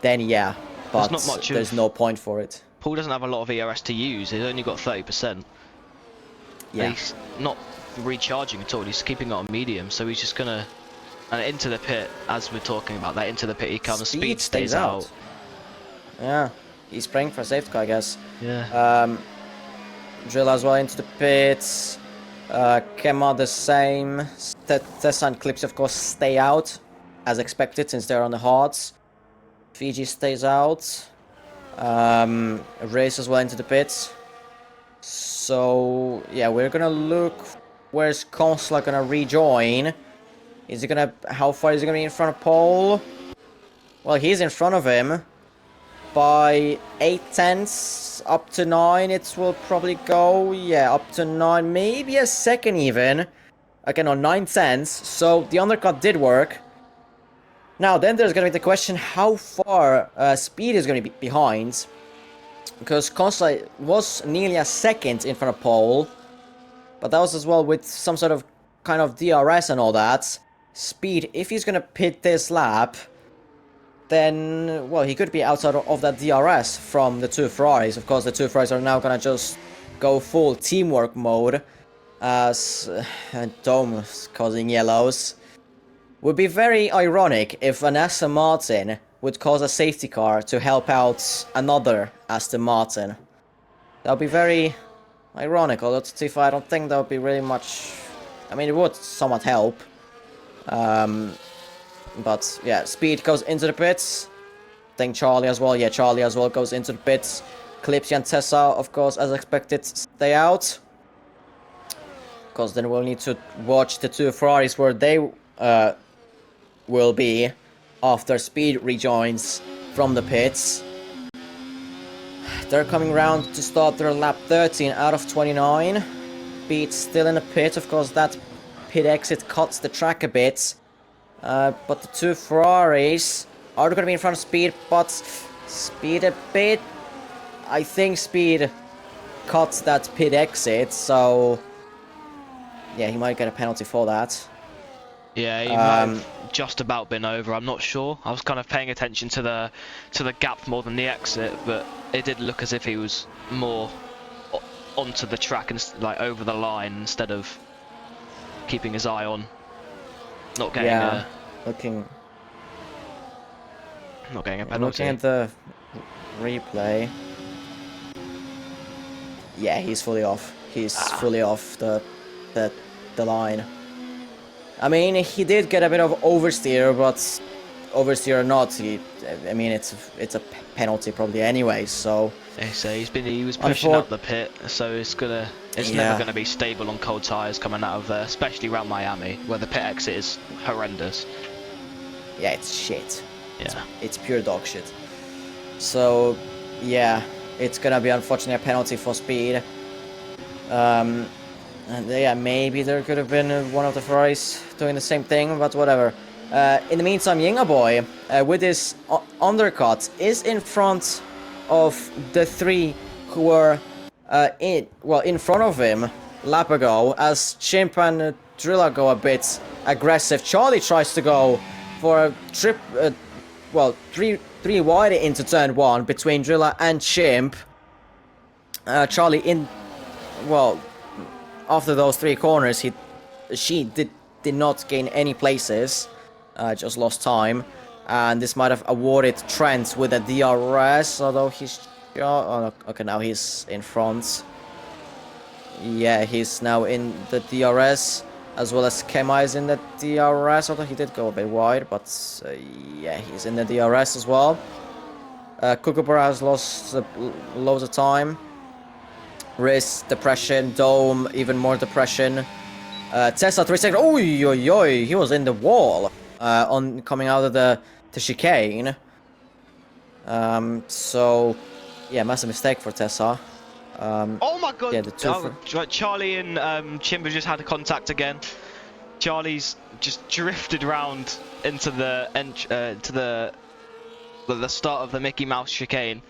Then yeah, but there's no point for it. Paul doesn't have a lot of ERS to use. He's only got 30%. Yeah. He's not recharging at all. He's keeping it on medium, so he's just gonna... And into the pit, as we're talking about that, into the pit he comes. Speed stays out. Yeah, he's praying for a safety car, I guess. Yeah. Drill as well into the pits. Kema the same. Tessa and Clips, of course, stay out, as expected, since they're on the hards. Fiji stays out. Race as well into the pits. So yeah, we're gonna look. Where's Consular gonna rejoin? Is he gonna? How far is he gonna be in front of Paul? Well, he's in front of him by 8/10, up to 9. It will probably go. Yeah, up to 9, maybe a second even. Again, on 9/10. So the undercut did work. Now, then there's gonna be the question how far Speed is gonna be behind. Because Consular was nearly a second in front of Paul. But that was as well with some sort of kind of DRS and all that. Speed, if he's gonna pit this lap, then, well, he could be outside of that DRS from the two Ferraris. Of course, the two Ferraris are now gonna just go full teamwork mode, as Dome is causing yellows. Would be very ironic if an Aston Martin would cause a safety car to help out another Aston Martin. That would be very ironic, although I don't think that would be really much... I mean, it would somewhat help. But yeah, Speed goes into the pits. I think Charlie as well. Yeah, Charlie as well goes into the pits. Clipsy and Tessa, of course, as expected, stay out. Because then we'll need to watch the two Ferraris where they will be after Speed rejoins from the pits. They're coming round to start their lap 13 out of 29. Speed still in the pit. Of course, that pit exit cuts the track a bit. But the two Ferraris are going to be in front of Speed, but Speed a bit... I think Speed cuts that pit exit, so... yeah, he might get a penalty for that. Yeah, he might have just about been over, I'm not sure. I was kind of paying attention to the gap more than the exit, but it did look as if he was more onto the track and like over the line instead of keeping his eye on not getting a penalty. Looking at the replay, yeah, he's fully off. He's fully off the line. I mean, he did get a bit of oversteer, but oversteer or not, I mean, it's a penalty probably anyway. So So he was pushing up the pit, so it's never gonna be stable on cold tires coming out of there, especially around Miami, where the pit exit is horrendous. Yeah, it's shit. Yeah, it's pure dog shit. So yeah, it's gonna be unfortunately a penalty for speed. And yeah, maybe there could have been one of the Ferraris doing the same thing, but whatever. In the meantime, Yinga Boy, with his undercut, is in front of the three who were in front of him lap ago, as Chimp and Drilla go a bit aggressive. Charlie tries to go for a trip, three wide into turn 1 between Drilla and Chimp. Charlie after those 3 corners, she did not gain any places, just lost time, and this might have awarded Trent with a DRS, although he's okay, now he's in front. Yeah, he's now in the DRS, as well as Kema is in the DRS, although he did go a bit wide, but yeah, he's in the DRS as well. Kookaburra has lost loads of time. Riz, depression. Dome, even more depression. Tesla, 3 seconds. Oi, he was in the wall on coming out of the chicane. So, yeah, massive mistake for Tessa. Oh my god! Yeah, the Charlie and Chimba just had a contact again. Charlie's just drifted around into the start of the Mickey Mouse chicane.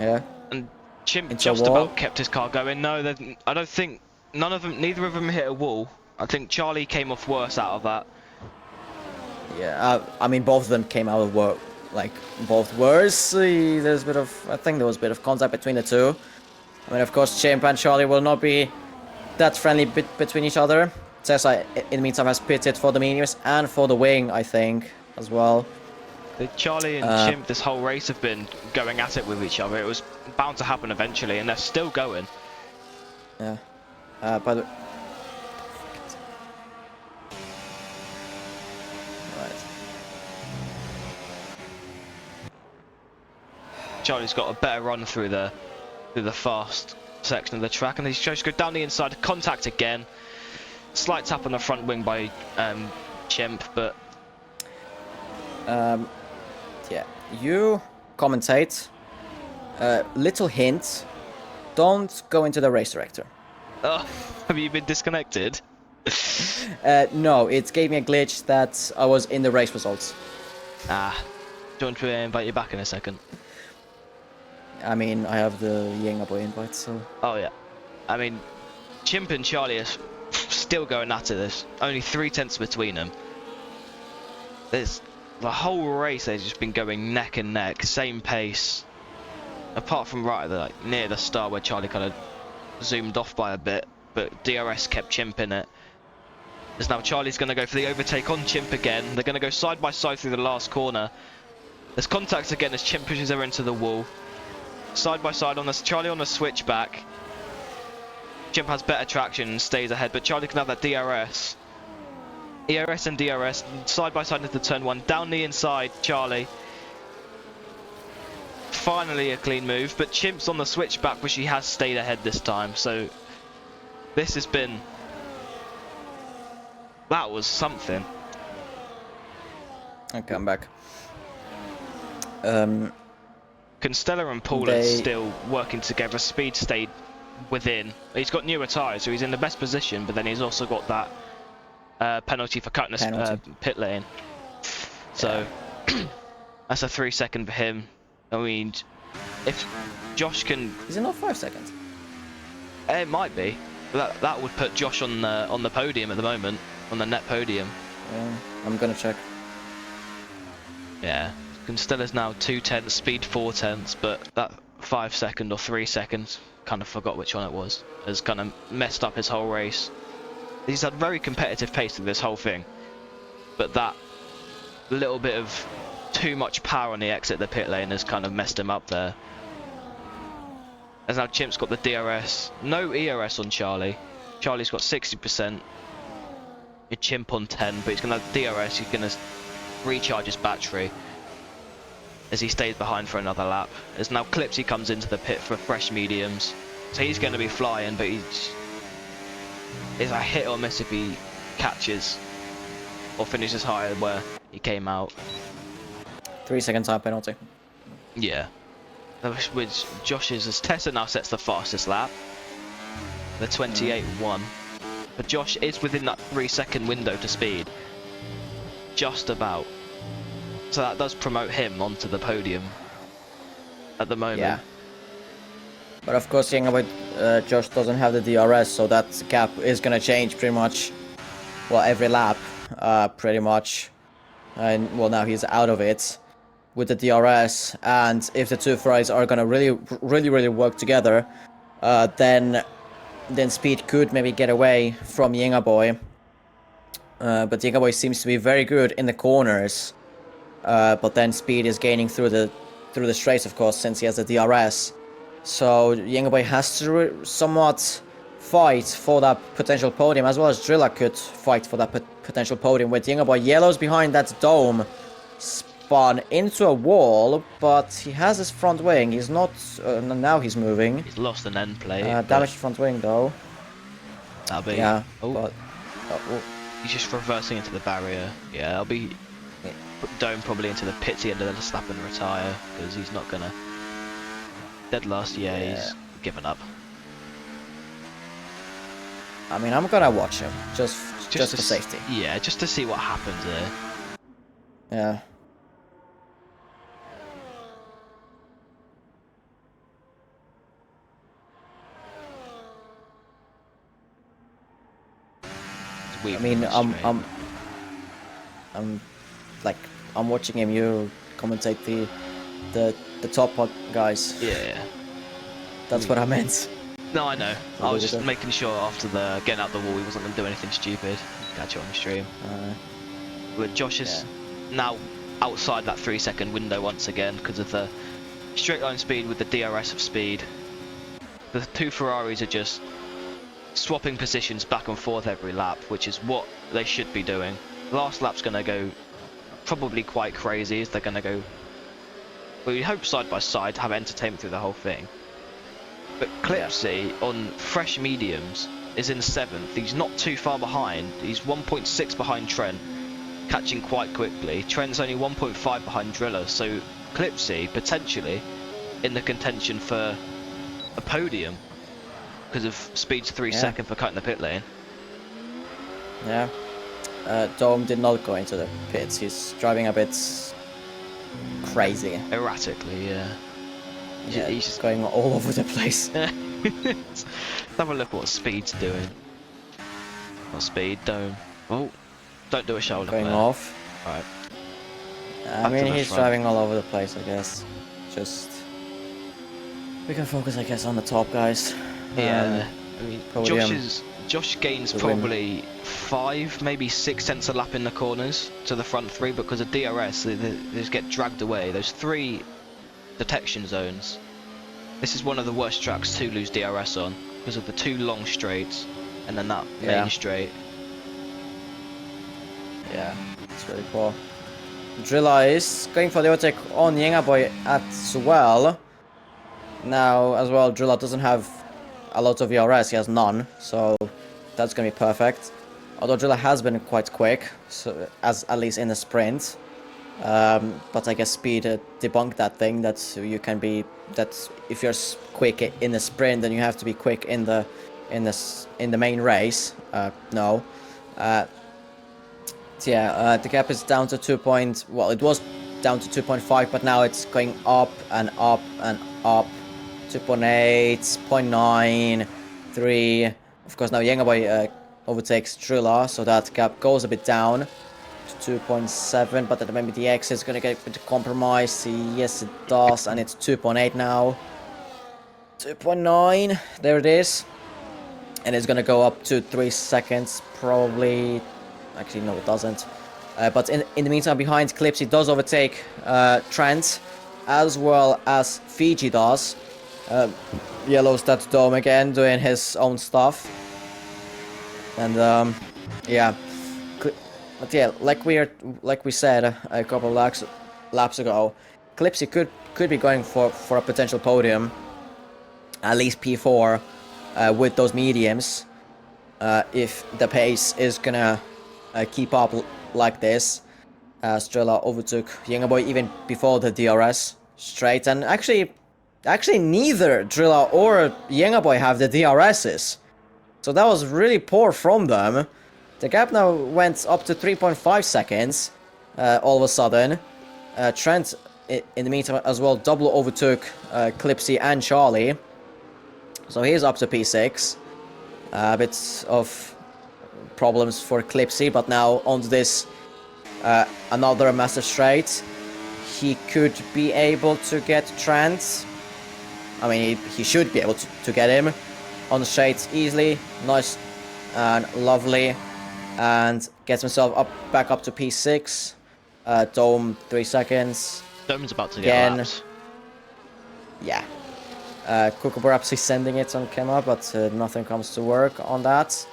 Yeah. And Chimp just about kept his car going. No, I don't think neither of them hit a wall. I think Charlie came off worse out of that. Yeah, I mean, both of them came out of work, like, both worse. I think there was a bit of contact between the two. I mean, of course, Chimp and Charlie will not be that friendly between each other. Tessa, in the meantime, has pitted for the mediums and for the wing, I think, as well. Charlie and Chimp this whole race have been going at it with each other. It was bound to happen eventually, and they're still going. Yeah. By the way... Right. Charlie's got a better run through the fast section of the track, and he's tries to go down the inside. Contact again. Slight tap on the front wing by Chimp, but... yeah, you commentate. Little hint, don't go into the race director. Oh, have you been disconnected? No, it gave me a glitch that I was in the race results. Ah, do you want to invite you back in a second? I mean, I have the Yinga Boy invite, so... Oh yeah. I mean, Chimp and Charlie are still going at it. There's only 3/10 between them. There's... The whole race they've just been going neck and neck, same pace. Apart from near the start where Charlie kind of zoomed off by a bit, but DRS kept Chimp in it. As now Charlie's going to go for the overtake on Chimp again. They're going to go side by side through the last corner. There's contact again as Chimp pushes her into the wall. Side by side on Charlie on the switchback. Chimp has better traction and stays ahead, but Charlie can have that DRS. ERS and DRS, side by side into turn 1, down the inside, Charlie. Finally a clean move, but Chimp's on the switchback, but she has stayed ahead this time, so this has been... That was something. I'll come back. Constella and Paul are still working together. Speed stayed within. He's got newer tyres, so he's in the best position, but then he's also got that penalty for cutting a pit lane. So that's a 3 second for him. I mean, if Josh can... Is it not 5 seconds? It might be. That would put Josh on the podium at the moment, on the net podium. Yeah, I'm gonna check. Yeah, Constella's now 2/10, speed 4/10, but that 5 second or 3 seconds, kind of forgot which one it was, has kind of messed up his whole race. He's had very competitive pace through this whole thing, but that little bit of too much power on the exit of the pit lane has kind of messed him up there. As now Chimp's got the DRS, no ERS on Charlie. Charlie's got 60%. Chimp on 10, but he's going to have DRS. He's going to recharge his battery as he stays behind for another lap. As now Clipsy comes into the pit for fresh mediums, so he's going to be flying, but it's a hit or miss if he catches or finishes higher where he came out. 3-second time penalty. Yeah. With Josh's, as Tessa now sets the fastest lap, the 28.1. But Josh is within that 3-second window to speed, just about. So that does promote him onto the podium at the moment. Yeah. But of course, Josh doesn't have the DRS, so that gap is gonna change pretty much. Well, every lap, pretty much. And well, now he's out of it with the DRS, and if the two Ferraris are gonna really work together, then Speed could maybe get away from Yengaboy. But Yengaboy seems to be very good in the corners. But then Speed is gaining through the straights, of course, since he has the DRS. So Yengaboy has to somewhat fight for that potential podium, as well as Drilla could fight for that potential podium with Yengaboy. Yellow's behind that dome, spun into a wall, but he has his front wing. He's not. Now he's moving. He's lost an end plate. Damaged front wing though. That'll be. Yeah. Oh. But, He's just reversing into the barrier. Yeah, I'll be. Put Dome probably into the pitsy end and then slap and retire, because he's not gonna. Dead last, yeah, he's given up. I mean, I'm gonna watch him just for safety. Yeah, just to see what happens there. Yeah. I mean, I'm watching him. You commentate the top pod guys. Yeah. That's what I meant. No, I know. I was just making sure after the getting out the wall he wasn't going to do anything stupid. Catch it on the stream. But Josh is now outside that 3-second window once again because of the straight line speed with the DRS of speed. The two Ferraris are just swapping positions back and forth every lap, which is what they should be doing. Last lap's going to go probably quite crazy, as they're going to go, well, we hope side by side, have entertainment through the whole thing. But Clipsy on fresh mediums is in 7th. He's not too far behind. He's 1.6 behind Trent, catching quite quickly. Trent's only 1.5 behind Driller, so Clipsy potentially in the contention for a podium because of speed's 3-second for cutting the pit lane. Yeah. Dome did not go into the pits. He's driving a bit crazy. Erratically, yeah. Yeah, he's just going all over the place. Let's have a look at what Speed's doing. What Speed? Dome. Oh, don't do a shoulder going flare. off. Alright. I mean, he's driving all over the place, I guess. Just... we can focus, I guess, on the top guys. Yeah, I mean, Josh gains probably 5, maybe 6 tenths a lap in the corners to the front 3 because of DRS. They just get dragged away. Those 3 detection zones. This is one of the worst tracks to lose DRS on because of the 2 long straights and then that main straight. Yeah, it's really poor. Drilla is going for the overtake on Yengaboy as well. Now, as well, Drilla doesn't have a lot of DRS, he has none, so that's gonna be perfect. Although Drilla has been quite quick, so at least in the sprint. But I guess Speed debunked that thing that you can be, that if you're quick in the sprint, then you have to be quick in the main race. No. The gap is down to 2 point. Well, it was down to 2.5, but now it's going up and up and up. 2.8, 0.9, 3. Of course, now Yengaboy overtakes Drilla, so that gap goes a bit down to 2.7, but then maybe the X is gonna get a bit compromised. Yes, it does, and it's 2.8 now. 2.9, there it is. And it's gonna go up to 3 seconds, probably. Actually, no, it doesn't. But in the meantime, behind Clipsy does overtake Trent, as well as Fiji does. Yellow's that dome again, doing his own stuff. And yeah, But yeah, like we said a couple laps ago, Clipsy could be going for a potential podium, at least P4, with those mediums, if the pace is gonna keep up like this. Strela overtook Boy even before the DRS straight, and actually neither Drilla or Boy have the DRSs, so that was really poor from them. The gap now went up to 3.5 seconds, all of a sudden. Trent, in the meantime, as well, double overtook Clipsy and Charlie. So he's up to P6. A bit of problems for Clipsy, but now onto this, another massive straight. He could be able to get Trent. I mean, he should be able to get him on the straight easily. Nice and lovely. And gets himself back up to P6. Dome 3 seconds. Dome's about to get lapped. Yeah. Kookaburra actually sending it on camera, but nothing comes to work on that.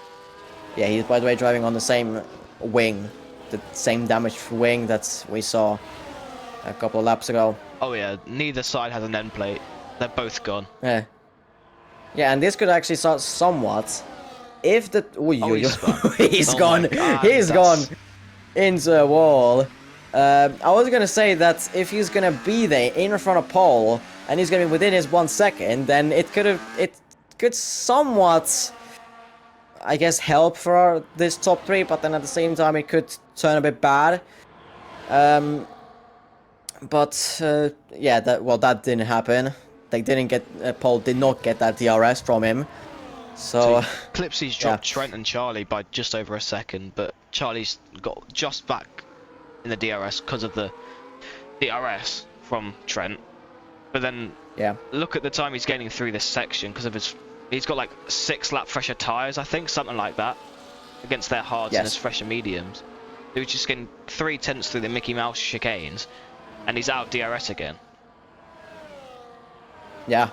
Yeah, he's by the way driving on the same wing, the same damaged wing that we saw a couple of laps ago. Oh yeah, neither side has an end plate. They're both gone. Yeah. Yeah, and this could actually start somewhat. If the he's gone. He's gone into a wall. I was gonna say that if he's gonna be there in front of pole and he's gonna be within his 1 second, then it could somewhat, I guess, help for this top 3, but then at the same time it could turn a bit bad. But yeah, that didn't happen. They didn't get Paul did not get that DRS from him. So Clipsy's dropped Trent and Charlie by just over a second, but Charlie's got just back in the DRS because of the DRS from Trent. But then look at the time he's gaining through this section because of he's got like 6 lap fresher tyres, I think, something like that, against their hards and his fresher mediums. He was just getting 3/10 through the Mickey Mouse chicanes, and he's out of DRS again. Yeah.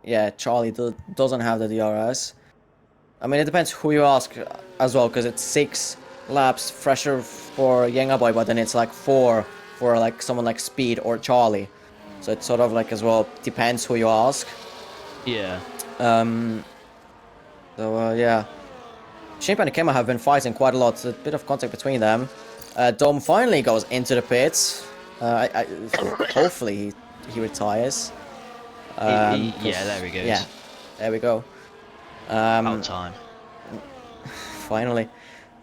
Yeah, Charlie doesn't have the DRS. I mean, it depends who you ask as well, because it's 6 laps fresher for Boy, but then it's like 4 for like someone like Speed or Charlie. So it's sort of like as well depends who you ask. Yeah. Yeah. Chimp and Kema have been fighting quite a lot. A bit of contact between them. Dom finally goes into the pits. Hopefully he retires. Yeah, there he goes. Yeah, there we go. About time. Finally.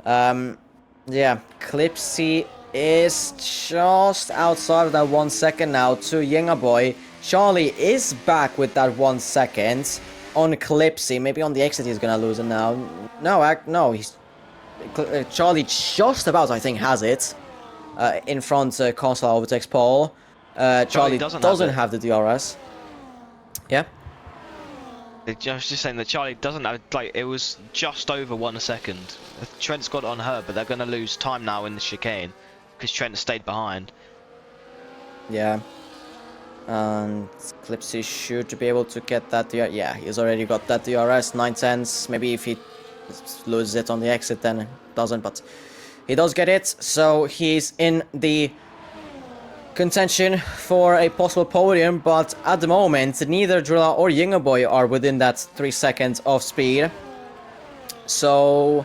Yeah, Clipsy is just outside of that 1 second now to Boy. Charlie is back with that 1 second on Clipsy. Maybe on the exit he's gonna lose it now. No, he's Charlie just about, I think, has it. In front, Console overtakes Paul. Charlie doesn't have the DRS. Yeah. I was just saying that Charlie doesn't have, like, it was just over 1 second. Trent's got it on her, but they're going to lose time now in the chicane because Trent stayed behind. Yeah. And Clipsy should be able to get that DRS. Yeah, he's already got that DRS, 9/10. Maybe if he loses it on the exit, then it doesn't, but he does get it. So he's in the contention for a possible podium, but at the moment neither Drilla or Boy are within that 3 seconds of Speed. So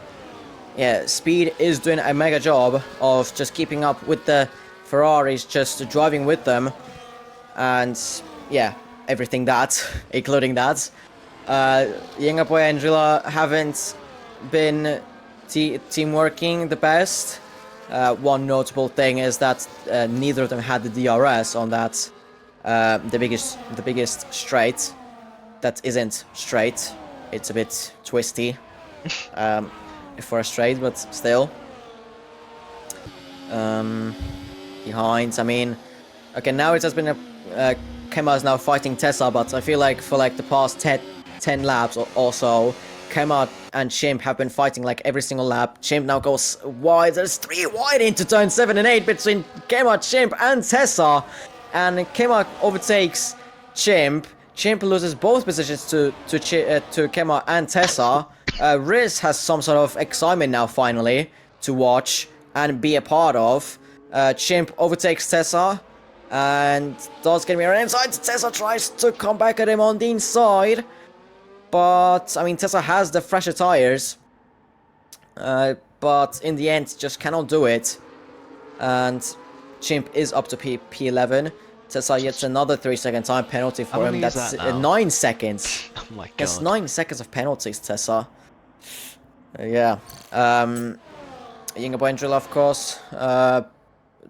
yeah, Speed is doing a mega job of just keeping up with the Ferraris, just driving with them, and yeah, everything that, including that. Boy and Drilla haven't been team working the best. One notable thing is that neither of them had the DRS on that the biggest straight that isn't straight. It's a bit twisty for a straight, but still. Behind, I mean, okay, now it has been Kema is now fighting Tessa, but I feel like for like the past 10 laps or so, Kema and Chimp have been fighting like every single lap. Chimp now goes wide. There's 3 wide into turn 7 and 8 between Kema, Chimp, and Tessa. And Kema overtakes Chimp. Chimp loses both positions to Kema and Tessa. Riz has some sort of excitement now finally to watch and be a part of. Chimp overtakes Tessa and does get me around inside. Tessa tries to come back at him on the inside, but I mean Tessa has the fresher tires, but in the end just cannot do it. And Chimp is up to P11. Tessa gets another 3-second time penalty for him. That's 9 seconds. Oh my god. That's 9 seconds of penalties, Tessa. Yeah. Yingaboy and Drilla, of course,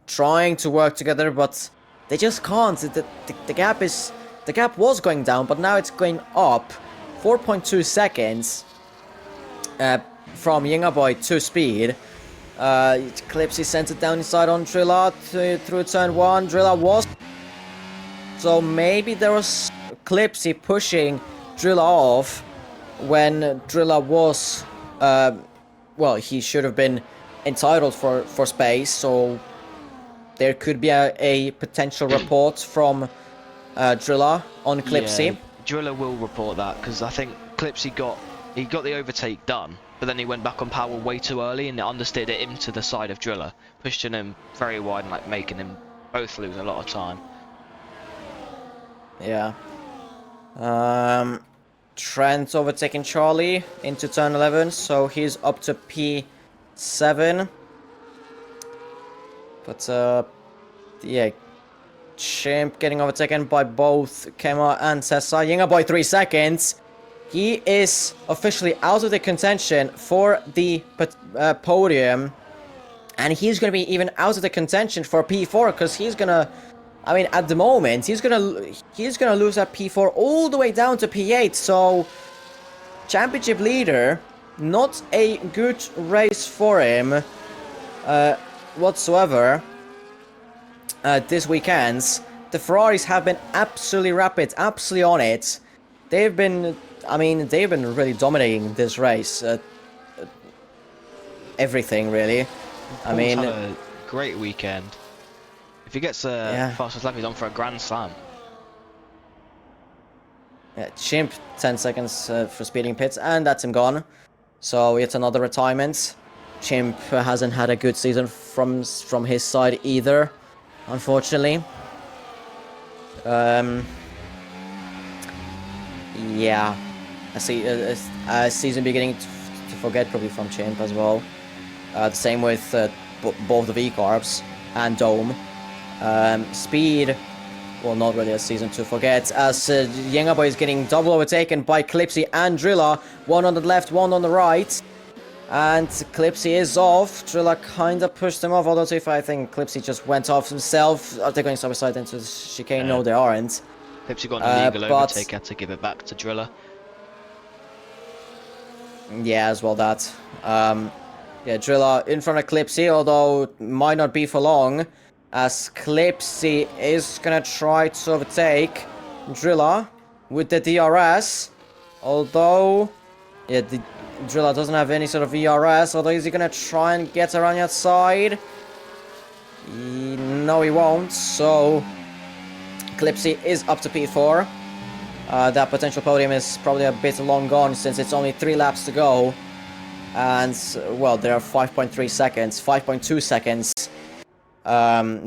trying to work together, but they just can't. The gap was going down, but now it's going up. 4.2 seconds from Yingaboy to Speed. Clipsy sent it down inside on Drilla through turn 1. Drilla was... So maybe there was Clipsy pushing Drilla off when Drilla was... well, he should have been entitled for space, so there could be a potential report from Drilla on Clipsy. Yeah, Drilla will report that, because I think Clipsy got the overtake done, but then he went back on power way too early and it understeered it into the side of Drilla, pushing him very wide and like making him both lose a lot of time. Yeah. Trent overtaking Charlie into turn 11, so he's up to P7. But yeah, Chimp getting overtaken by both Kema and Tessa. Yingaboy 3 seconds. He is officially out of the contention for the podium, and he's gonna be even out of the contention for P4 because he's gonna. I mean, at the moment, he's gonna lose that P4 all the way down to P8. So, championship leader, not a good race for him whatsoever. This weekend, the Ferraris have been absolutely rapid, absolutely on it. They've been, I mean, they've been really dominating this race. Everything really. I mean, had a great weekend. If he gets fastest lap, he's on for a grand slam. Yeah, Chimp 10 seconds for speeding pits, and that's him gone. So yet another retirement. Chimp hasn't had a good season from his side either, unfortunately. Yeah, I see a season beginning to forget probably from Chimp as well. The same with both the V-Carbs and Dome. Speed, well, not really a season to forget, as Yingaboy is getting double overtaken by Clipsy and Drilla. One on the left, one on the right. And Clipsy is off. Drilla kind of pushed him off, although if I think Clipsy just went off himself. Are they going side by side into the chicane? No, they aren't. Clipsy got an illegal overtake, had to give it back to Drilla. Yeah, as well that. Yeah, Drilla in front of Clipsy, although might not be for long, as Clipsy is gonna try to overtake Drilla with the DRS, although yeah, Drilla doesn't have any sort of ERS, although is he gonna try and get around the outside? No, he won't, so Clipsy is up to P4. That potential podium is probably a bit long gone since it's only 3 laps to go. And, well, there are 5.3 seconds, 5.2 seconds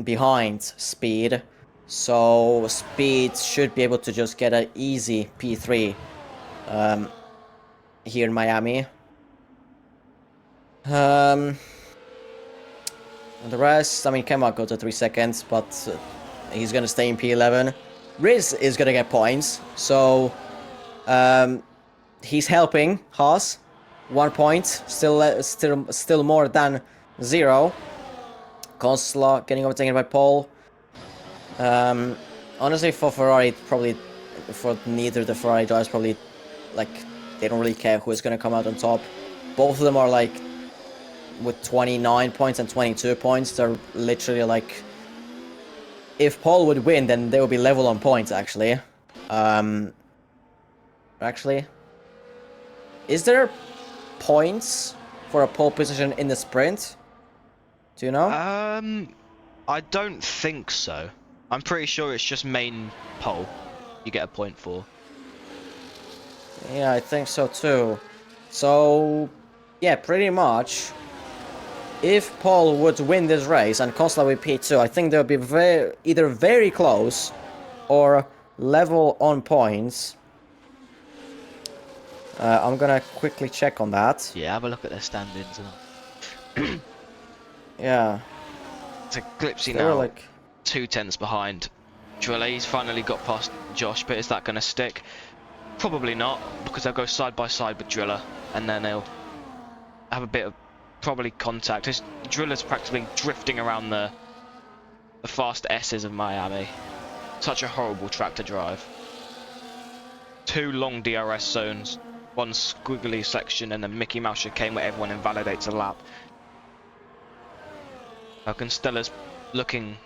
behind Speed. So, Speed should be able to just get an easy P3 here in Miami. And the rest, I mean, Kema got to 3 seconds, but he's going to stay in P11. Riz is going to get points, so he's helping Haas. 1 point, still more than 0. Konsla getting overtaken by Paul. Honestly, for Ferrari, probably for neither the Ferrari drivers, probably like they don't really care who is going to come out on top. Both of them are like with 29 points and 22 points. They're literally like, if Paul would win, then they would be level on points. Actually, is there points for a pole position in the sprint? Do you know? I don't think so. I'm pretty sure it's just main pole you get a point for. Yeah, I think so too. So, yeah, pretty much. If Paul would win this race and Konsla with P2, I think they'll be either very close or level on points. I'm gonna quickly check on that. Yeah, have a look at their standings. Yeah. So Clipsy They were now like 2 tenths behind. Driller, he's finally got past Josh, but is that going to stick? Probably not, because they'll go side by side with Driller, and then they'll have a bit of probably contact. Driller's practically drifting around the fast S's of Miami. Such a horrible track to drive. 2 long DRS zones, 1 squiggly section, and a Mickey Mouse chicane where everyone invalidates a lap. Constella's looking,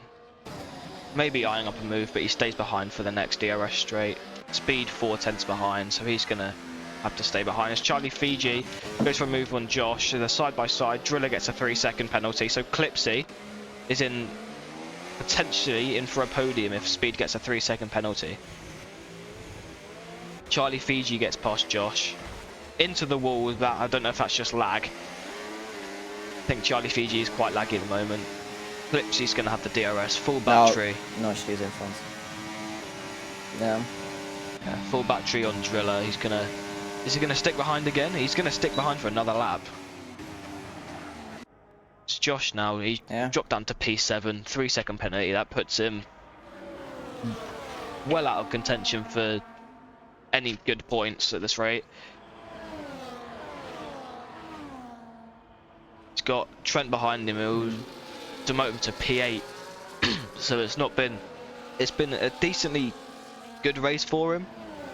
maybe eyeing up a move, but he stays behind for the next DRS straight. Speed 4 tenths behind, so he's gonna have to stay behind. As Charlie Fiji goes for a move on Josh, so they're side by side. Driller gets a 3-second penalty, so Clipsy is potentially in for a podium if Speed gets a 3-second penalty. Charlie Fiji gets past Josh into the wall with that. I don't know if that's just lag. I think Charlie Fiji is quite laggy at the moment. Clipsy's going to have the DRS, full battery. No, she's in front. Yeah. Yeah, full battery on Driller. Is he gonna stick behind again? He's gonna stick behind for another lap. It's Josh now. He dropped down to P7, 3-second penalty. That puts him well out of contention for any good points at this rate. He's got Trent behind him who'll demote him to P8. So it's been a decently good race for him,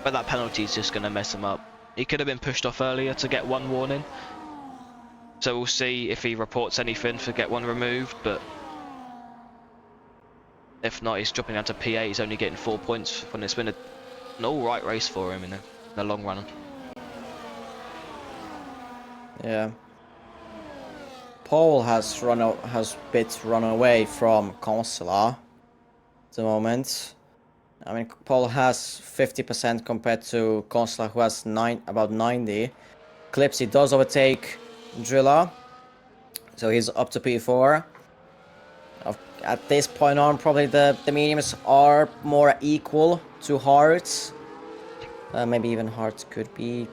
but that penalty is just going to mess him up. He could have been pushed off earlier to get 1 warning, so we'll see if he reports anything for get 1 removed, but if not, he's dropping down to P8. He's only getting 4 points when it's been an alright race for him in the long run. Yeah. Paul has run away from Konsla at the moment. I mean, Paul has 50% compared to Konsla, who has about 90. Clipsy does overtake Driller, so he's up to P4. At this point on, probably the mediums are more equal to hards. Maybe even hards could be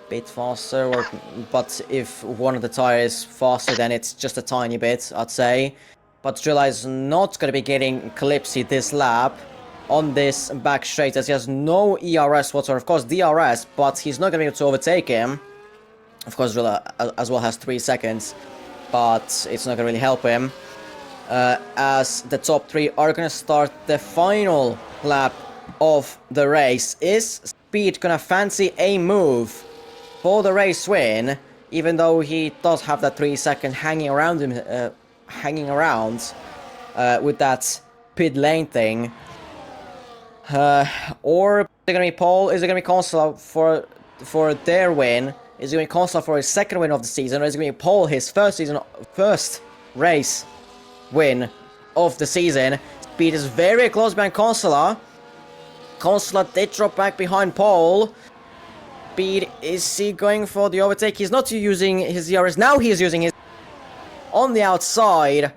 a bit faster, but if one of the tires is faster, then it's just a tiny bit, I'd say. But Driller is not going to be getting Clipsy this lap on this back straight, as he has no ERS whatsoever. Of course, DRS, but he's not going to be able to overtake him. Of course, Driller as well has 3 seconds, but it's not going to really help him. As the top 3 are going to start the final lap of the race. Is Speed going to fancy a move for the race win, even though he does have that 3 second hanging around him, with that pit lane thing? Or is it going to be Paul? Is it going to be Konsla for their win? Is it going to be Konsla for his 2nd win of the season? Or is it going to be Paul his first race win of the season? Speed is very close behind Konsla. Konsla did drop back behind Paul. Speed, is he going for the overtake? He's not using his ERS. Now he is using his on the outside.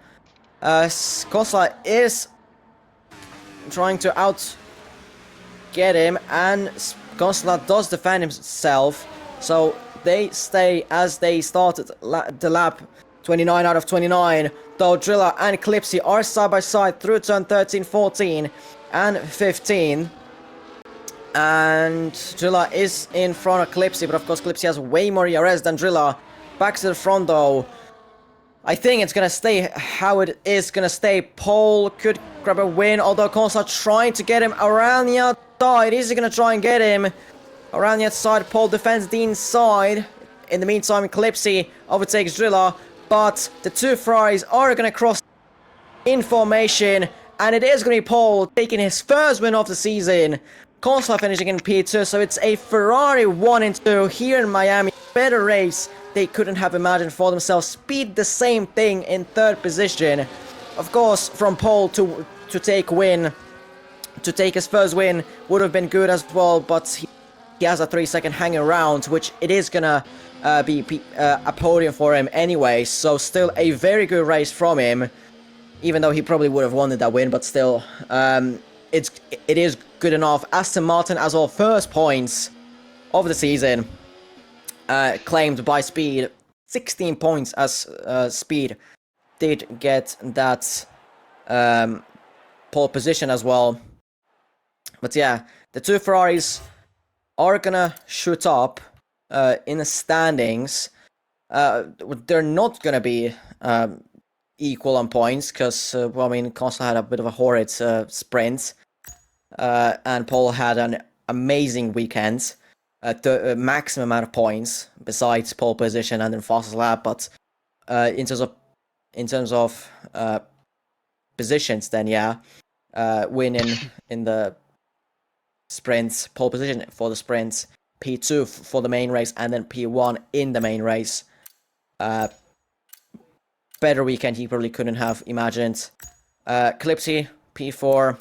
Konsla is trying to get him, and Konsla does defend himself, so they stay as they started the lap 29 out of 29, though Driller and Clipsy are side by side through turn 13, 14 and 15, and Driller is in front of Clipsy, but of course Clipsy has way more ERS than Driller. Back to the front though. I think it's gonna stay how it is gonna stay. Paul could grab a win, although Konsla trying to get him around the outside. Is he gonna try and get him around the outside? Paul defends the inside. In the meantime, Clipsy overtakes Driller, but the 2 Ferraris are gonna cross in formation, and it is gonna be Paul taking his first win of the season. Konsla finishing in P2, so it's a Ferrari 1 and 2 here in Miami. Better race they couldn't have imagined for themselves. Speed the same thing in 3rd position. Of course, from Paul to take his first win would have been good as well, but he has a 3-second hang around, which it is gonna be a podium for him anyway. So still a very good race from him, even though he probably would have wanted that win. But still, it is good enough. Aston Martin as well, first points of the season, claimed by Speed. 16 points as Speed did get that pole position as well. But yeah, the two Ferraris are gonna shoot up in the standings. They're not gonna be equal on points because, well, I mean, Costa had a bit of a horrid sprint, and Paul had an amazing weekend. The maximum amount of points besides pole position and then fastest lap, but in terms of positions, then yeah, winning in the sprints, pole position for the sprints, P2 for the main race, and then P1 in the main race. Better weekend he probably couldn't have imagined. Clipsy, P4,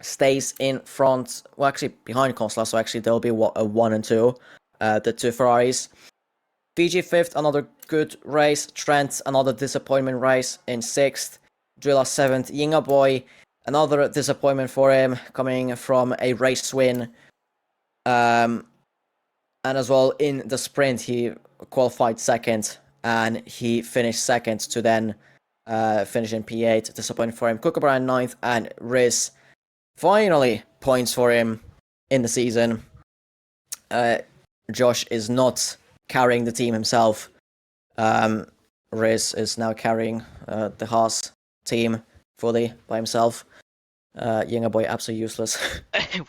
stays in front, well, actually behind Konsla, so actually there'll be a 1 and 2, the two Ferraris. Fiji 5th, another good race. Trent, another disappointment race in 6th. Drilla 7th. Yinga Boy, another disappointment for him, coming from a race win. And as well, in the sprint, he qualified 2nd, and he finished 2nd to then finish in P8. Disappointing for him. Kookaburra 9th, and Riz, finally, points for him in the season. Josh is not carrying the team himself. Riz is now carrying the Haas team fully by himself. Younger boy, absolutely useless.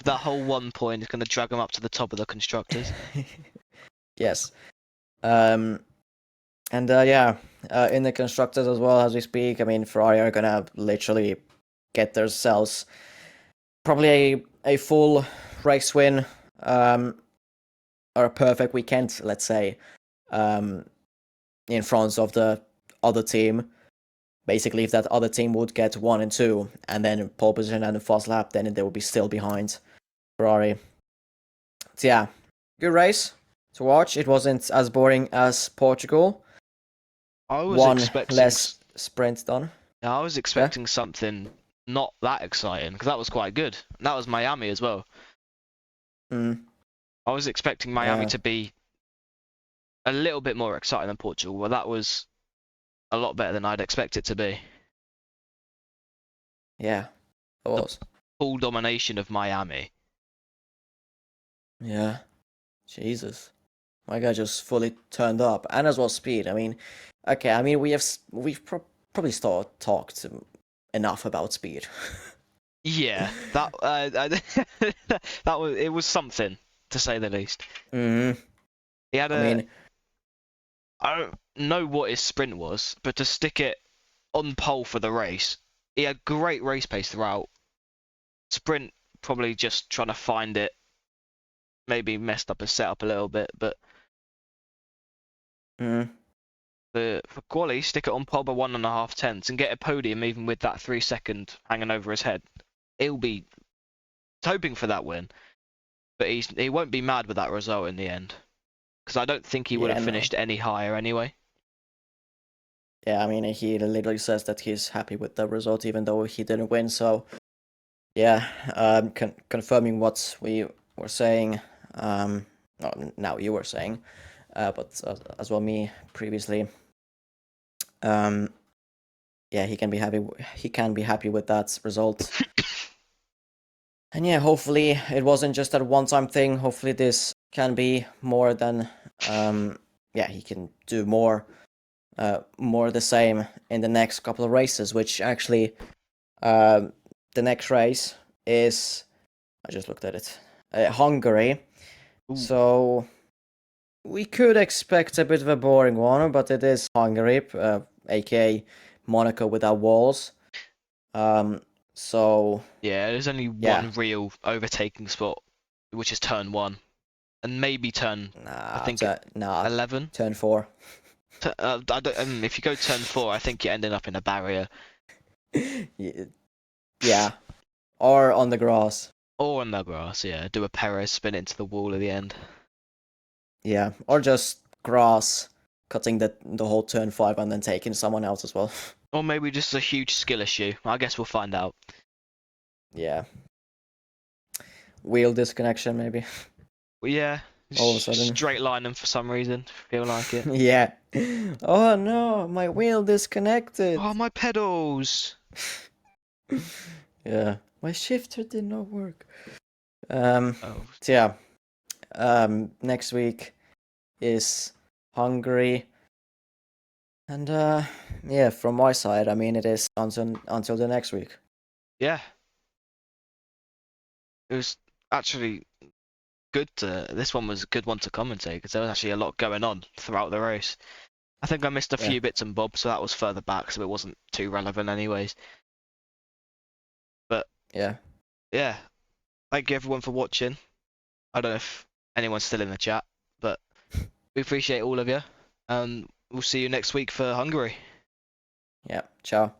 That whole 1 point is going to drag him up to the top of the constructors. Yes. Yeah, in the constructors as well, as we speak, I mean, Ferrari are going to literally get themselves probably a full race win, or a perfect weekend, let's say, in front of the other team. Basically, if that other team would get 1 and 2, and then pole position and a fast lap, then they would be still behind Ferrari. So yeah, good race to watch. It wasn't as boring as Portugal. I was One expecting less sprint done. I was expecting something not that exciting, because that was quite good. And that was Miami as well. I was expecting Miami to be a little bit more exciting than Portugal. Well, that was a lot better than I'd expect it to be. Yeah, it was. Full domination of Miami. Yeah, Jesus, my guy just fully turned up, and as well speed. I mean, okay, I mean we've probably talked enough about speed. Yeah, that it was something, to say the least. Mm-hmm. He had I don't know what his sprint was, but to stick it on pole for the race, he had great race pace throughout. Sprint, probably just trying to find it, maybe messed up his setup a little bit, but for quali, stick it on pole by 1.5 tenths and get a podium even with that 3 second hanging over his head. He'll be hoping for that win, but he won't be mad with that result in the end, because I don't think he would have finished any higher anyway. Yeah, I mean, he literally says that he's happy with the result even though he didn't win. So yeah, confirming what we were saying. Now you were saying, but as well me previously. Yeah, he can be happy. He can be happy with that result. And yeah, hopefully it wasn't just that one-time thing. Hopefully this can be more than. Yeah, he can do more the same in the next couple of races. Which actually, the next race is. I just looked at it. Hungary. Ooh. So we could expect a bit of a boring one, but it is Hungary, aka Monaco without walls. So yeah, there's only one real overtaking spot, which is turn 1, and maybe turn. I think 11. Turn 4. I don't, if you go turn 4, I think you're ending up in a barrier. Yeah, or on the grass. Or on the grass, yeah. Do a Perez spin into the wall at the end. Yeah, or just grass, cutting the whole turn 5 and then taking someone else as well. Or maybe just a huge skill issue. I guess we'll find out. Yeah. Wheel disconnection, maybe. But yeah, All of a sudden. straight line them for some reason. Feel like it. Yeah. Oh no, my wheel disconnected. Oh, my pedals! Yeah, my shifter did not work. Oh, So yeah. Next week is Hungary. And yeah, from my side, I mean it is until the next week. yeah. It was actually good to. This one was a good one to commentate because there was actually a lot going on throughout the race. I think I missed a Yeah. few bits and bobs, so that was further back, so it wasn't too relevant, anyways. But Yeah. yeah, thank you everyone for watching. I don't know if anyone's still in the chat, but we appreciate all of you, and we'll see you next week for Hungary. Yeah. Ciao.